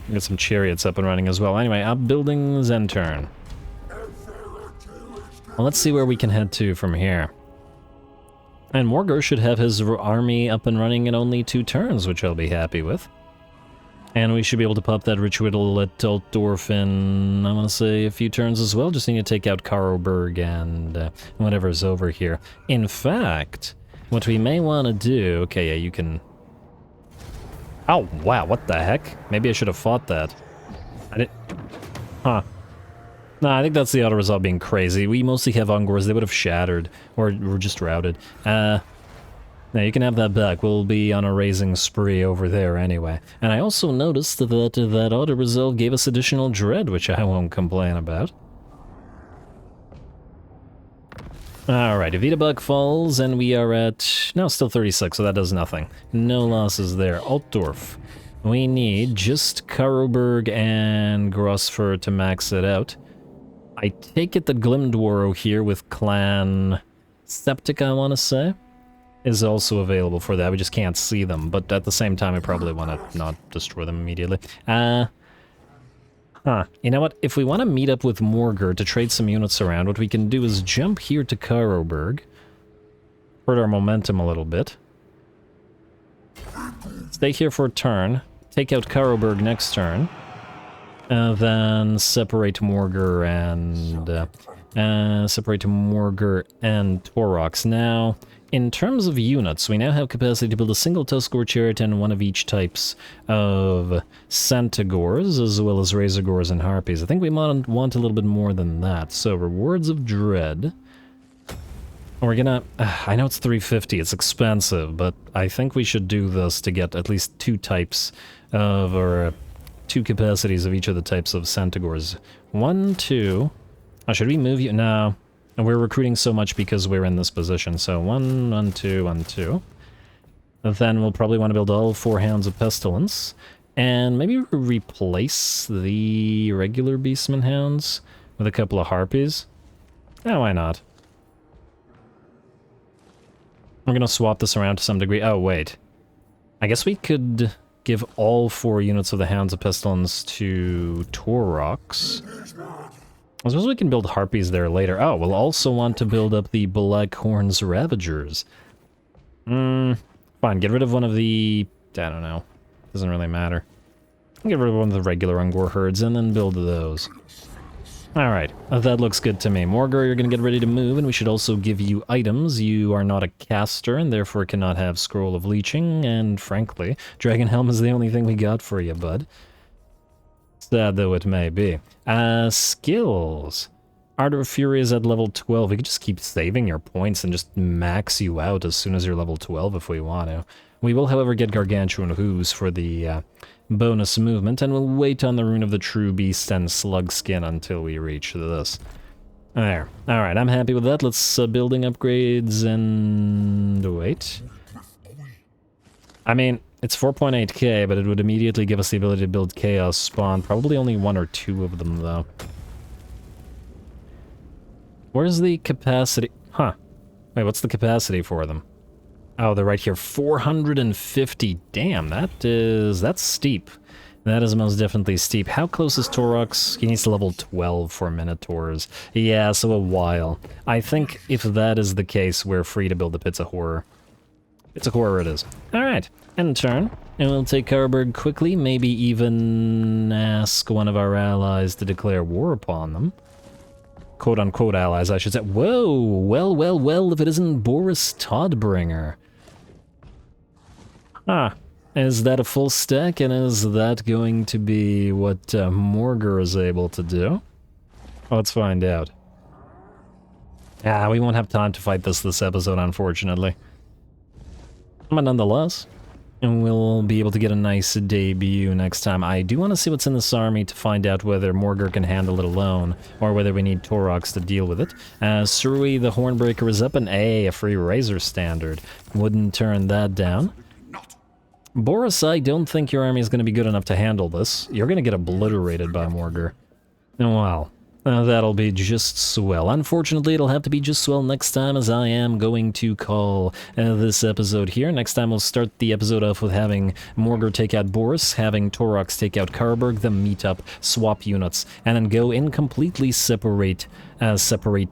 Get some chariots up and running as well. Anyway, upbuilding Zentern. Well, let's see where we can head to from here. And Morgor should have his army up and running in only 2 turns, which I'll be happy with. And we should be able to pop that ritual at Altdorf in, I want to say, a few turns as well. Just need to take out Karoberg and whatever's over here. In fact, what we may want to do... Okay, yeah, you can... Oh, wow, what the heck? Maybe I should have fought that. I didn't... Huh. Nah, I think that's the auto resolve being crazy. We mostly have Ungors, they would have shattered, or were just routed. Now you can have that back, we'll be on a raising spree over there anyway. And I also noticed that that auto resolve gave us additional dread, which I won't complain about. Alright, Wiedebach falls, and we are at... No, still 36, so that does nothing. No losses there. Altdorf. We need just Karoberg and Grossfur to max it out. I take it that Glimdwaro here with Clan Septic, I want to say, is also available for that. We just can't see them, but at the same time, I probably want to not destroy them immediately. You know what? If we want to meet up with Morgor to trade some units around, what we can do is jump here to Karoberg, hurt our momentum a little bit, stay here for a turn, take out Karoberg next turn, then separate Morgor and Taurox. Now, in terms of units, we now have capacity to build a single Tuskor chariot and 1 of each types of Centaurs, as well as Razorgors and Harpies. I think we want a little bit more than that. So, Rewards of Dread. We're gonna... I know it's 350, it's expensive, but I think we should do this to get at least 2 types of... or 2 capacities of each of the types of Centaurs. 1, 2... Oh, should we move you? No. And we're recruiting so much because we're in this position. So 1, 1, 2, 1, 2. And then we'll probably want to build all 4 Hounds of Pestilence. And maybe replace the regular Beastman Hounds with a couple of Harpies. Yeah, why not? We're going to swap this around to some degree. Oh, wait. I guess we could give all 4 units of the Hounds of Pestilence to Taurox. I suppose we can build Harpies there later. Oh, we'll also want to build up the Blackthorn's Ravagers. Fine, get rid of one of the... I don't know. Doesn't really matter. Get rid of one of the regular Ungor herds and then build those. Alright, that looks good to me. Morgor, you're going to get ready to move, and we should also give you items. You are not a caster, and therefore cannot have Scroll of Leeching, and frankly, Dragon Helm is the only thing we got for you, bud. Sad though it may be. Skills. Art of Fury is at level 12. We could just keep saving your points and just max you out as soon as you're level 12 if we want to. We will, however, get Gargantuan Hooves for the bonus movement, and we'll wait on the Rune of the True Beast and Slug Skin until we reach this. There. Alright, I'm happy with that. Let's building upgrades and... wait. I mean... It's 4.8k, but it would immediately give us the ability to build Chaos Spawn. Probably only 1 or 2 of them, though. Where's the capacity? Huh. Wait, what's the capacity for them? Oh, they're right here. 450. Damn, that's steep. That is most definitely steep. How close is Taurox? He needs to level 12 for Minotaurs. Yeah, so a while. I think if that is the case, we're free to build the Pits of Horror. Pits of Horror it is. Alright, end turn. And we'll take Carberg quickly, maybe even ask one of our allies to declare war upon them. Quote-unquote allies, I should say. Whoa! Well, well, well, if it isn't Boris Todbringer. Ah. Is that a full stack, and is that going to be what Morgur is able to do? Let's find out. We won't have time to fight this episode, unfortunately. But nonetheless, and we'll be able to get a nice debut next time. I do want to see what's in this army to find out whether Morgur can handle it alone, or whether we need Taurox to deal with it. Surui the Hornbreaker is up, and a free Razor Standard. Wouldn't turn that down. Boris, I don't think your army is going to be good enough to handle this. You're going to get obliterated by Morgur. Well, that'll be just swell. Unfortunately, it'll have to be just swell next time, as I am going to call this episode here. Next time, we'll start the episode off with having Morgur take out Boris, having Taurox take out Carberg, then meet up, swap units, and then go in completely separate separate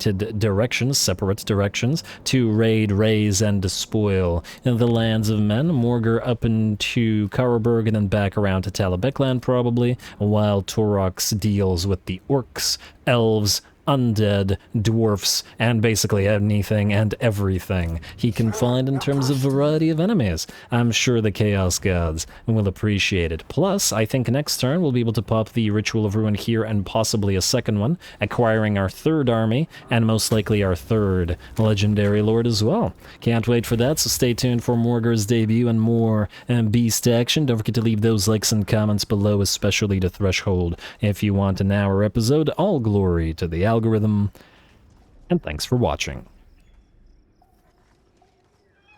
directions to raid, raze, and despoil the lands of men. Morgur up into Carberg and then back around to Talabekland probably, while Taurox deals with the orcs, elves, undead, dwarfs, and basically anything and everything he can find in terms of variety of enemies. I'm sure the Chaos Gods will appreciate it. Plus, I think next turn we'll be able to pop the Ritual of Ruin here and possibly a second one, acquiring our third army, and most likely our third Legendary Lord as well. Can't wait for that, so stay tuned for Morgur's debut and more Beast action. Don't forget to leave those likes and comments below, especially to Threshold, if you want an hour episode. All glory to the algorithm, and thanks for watching.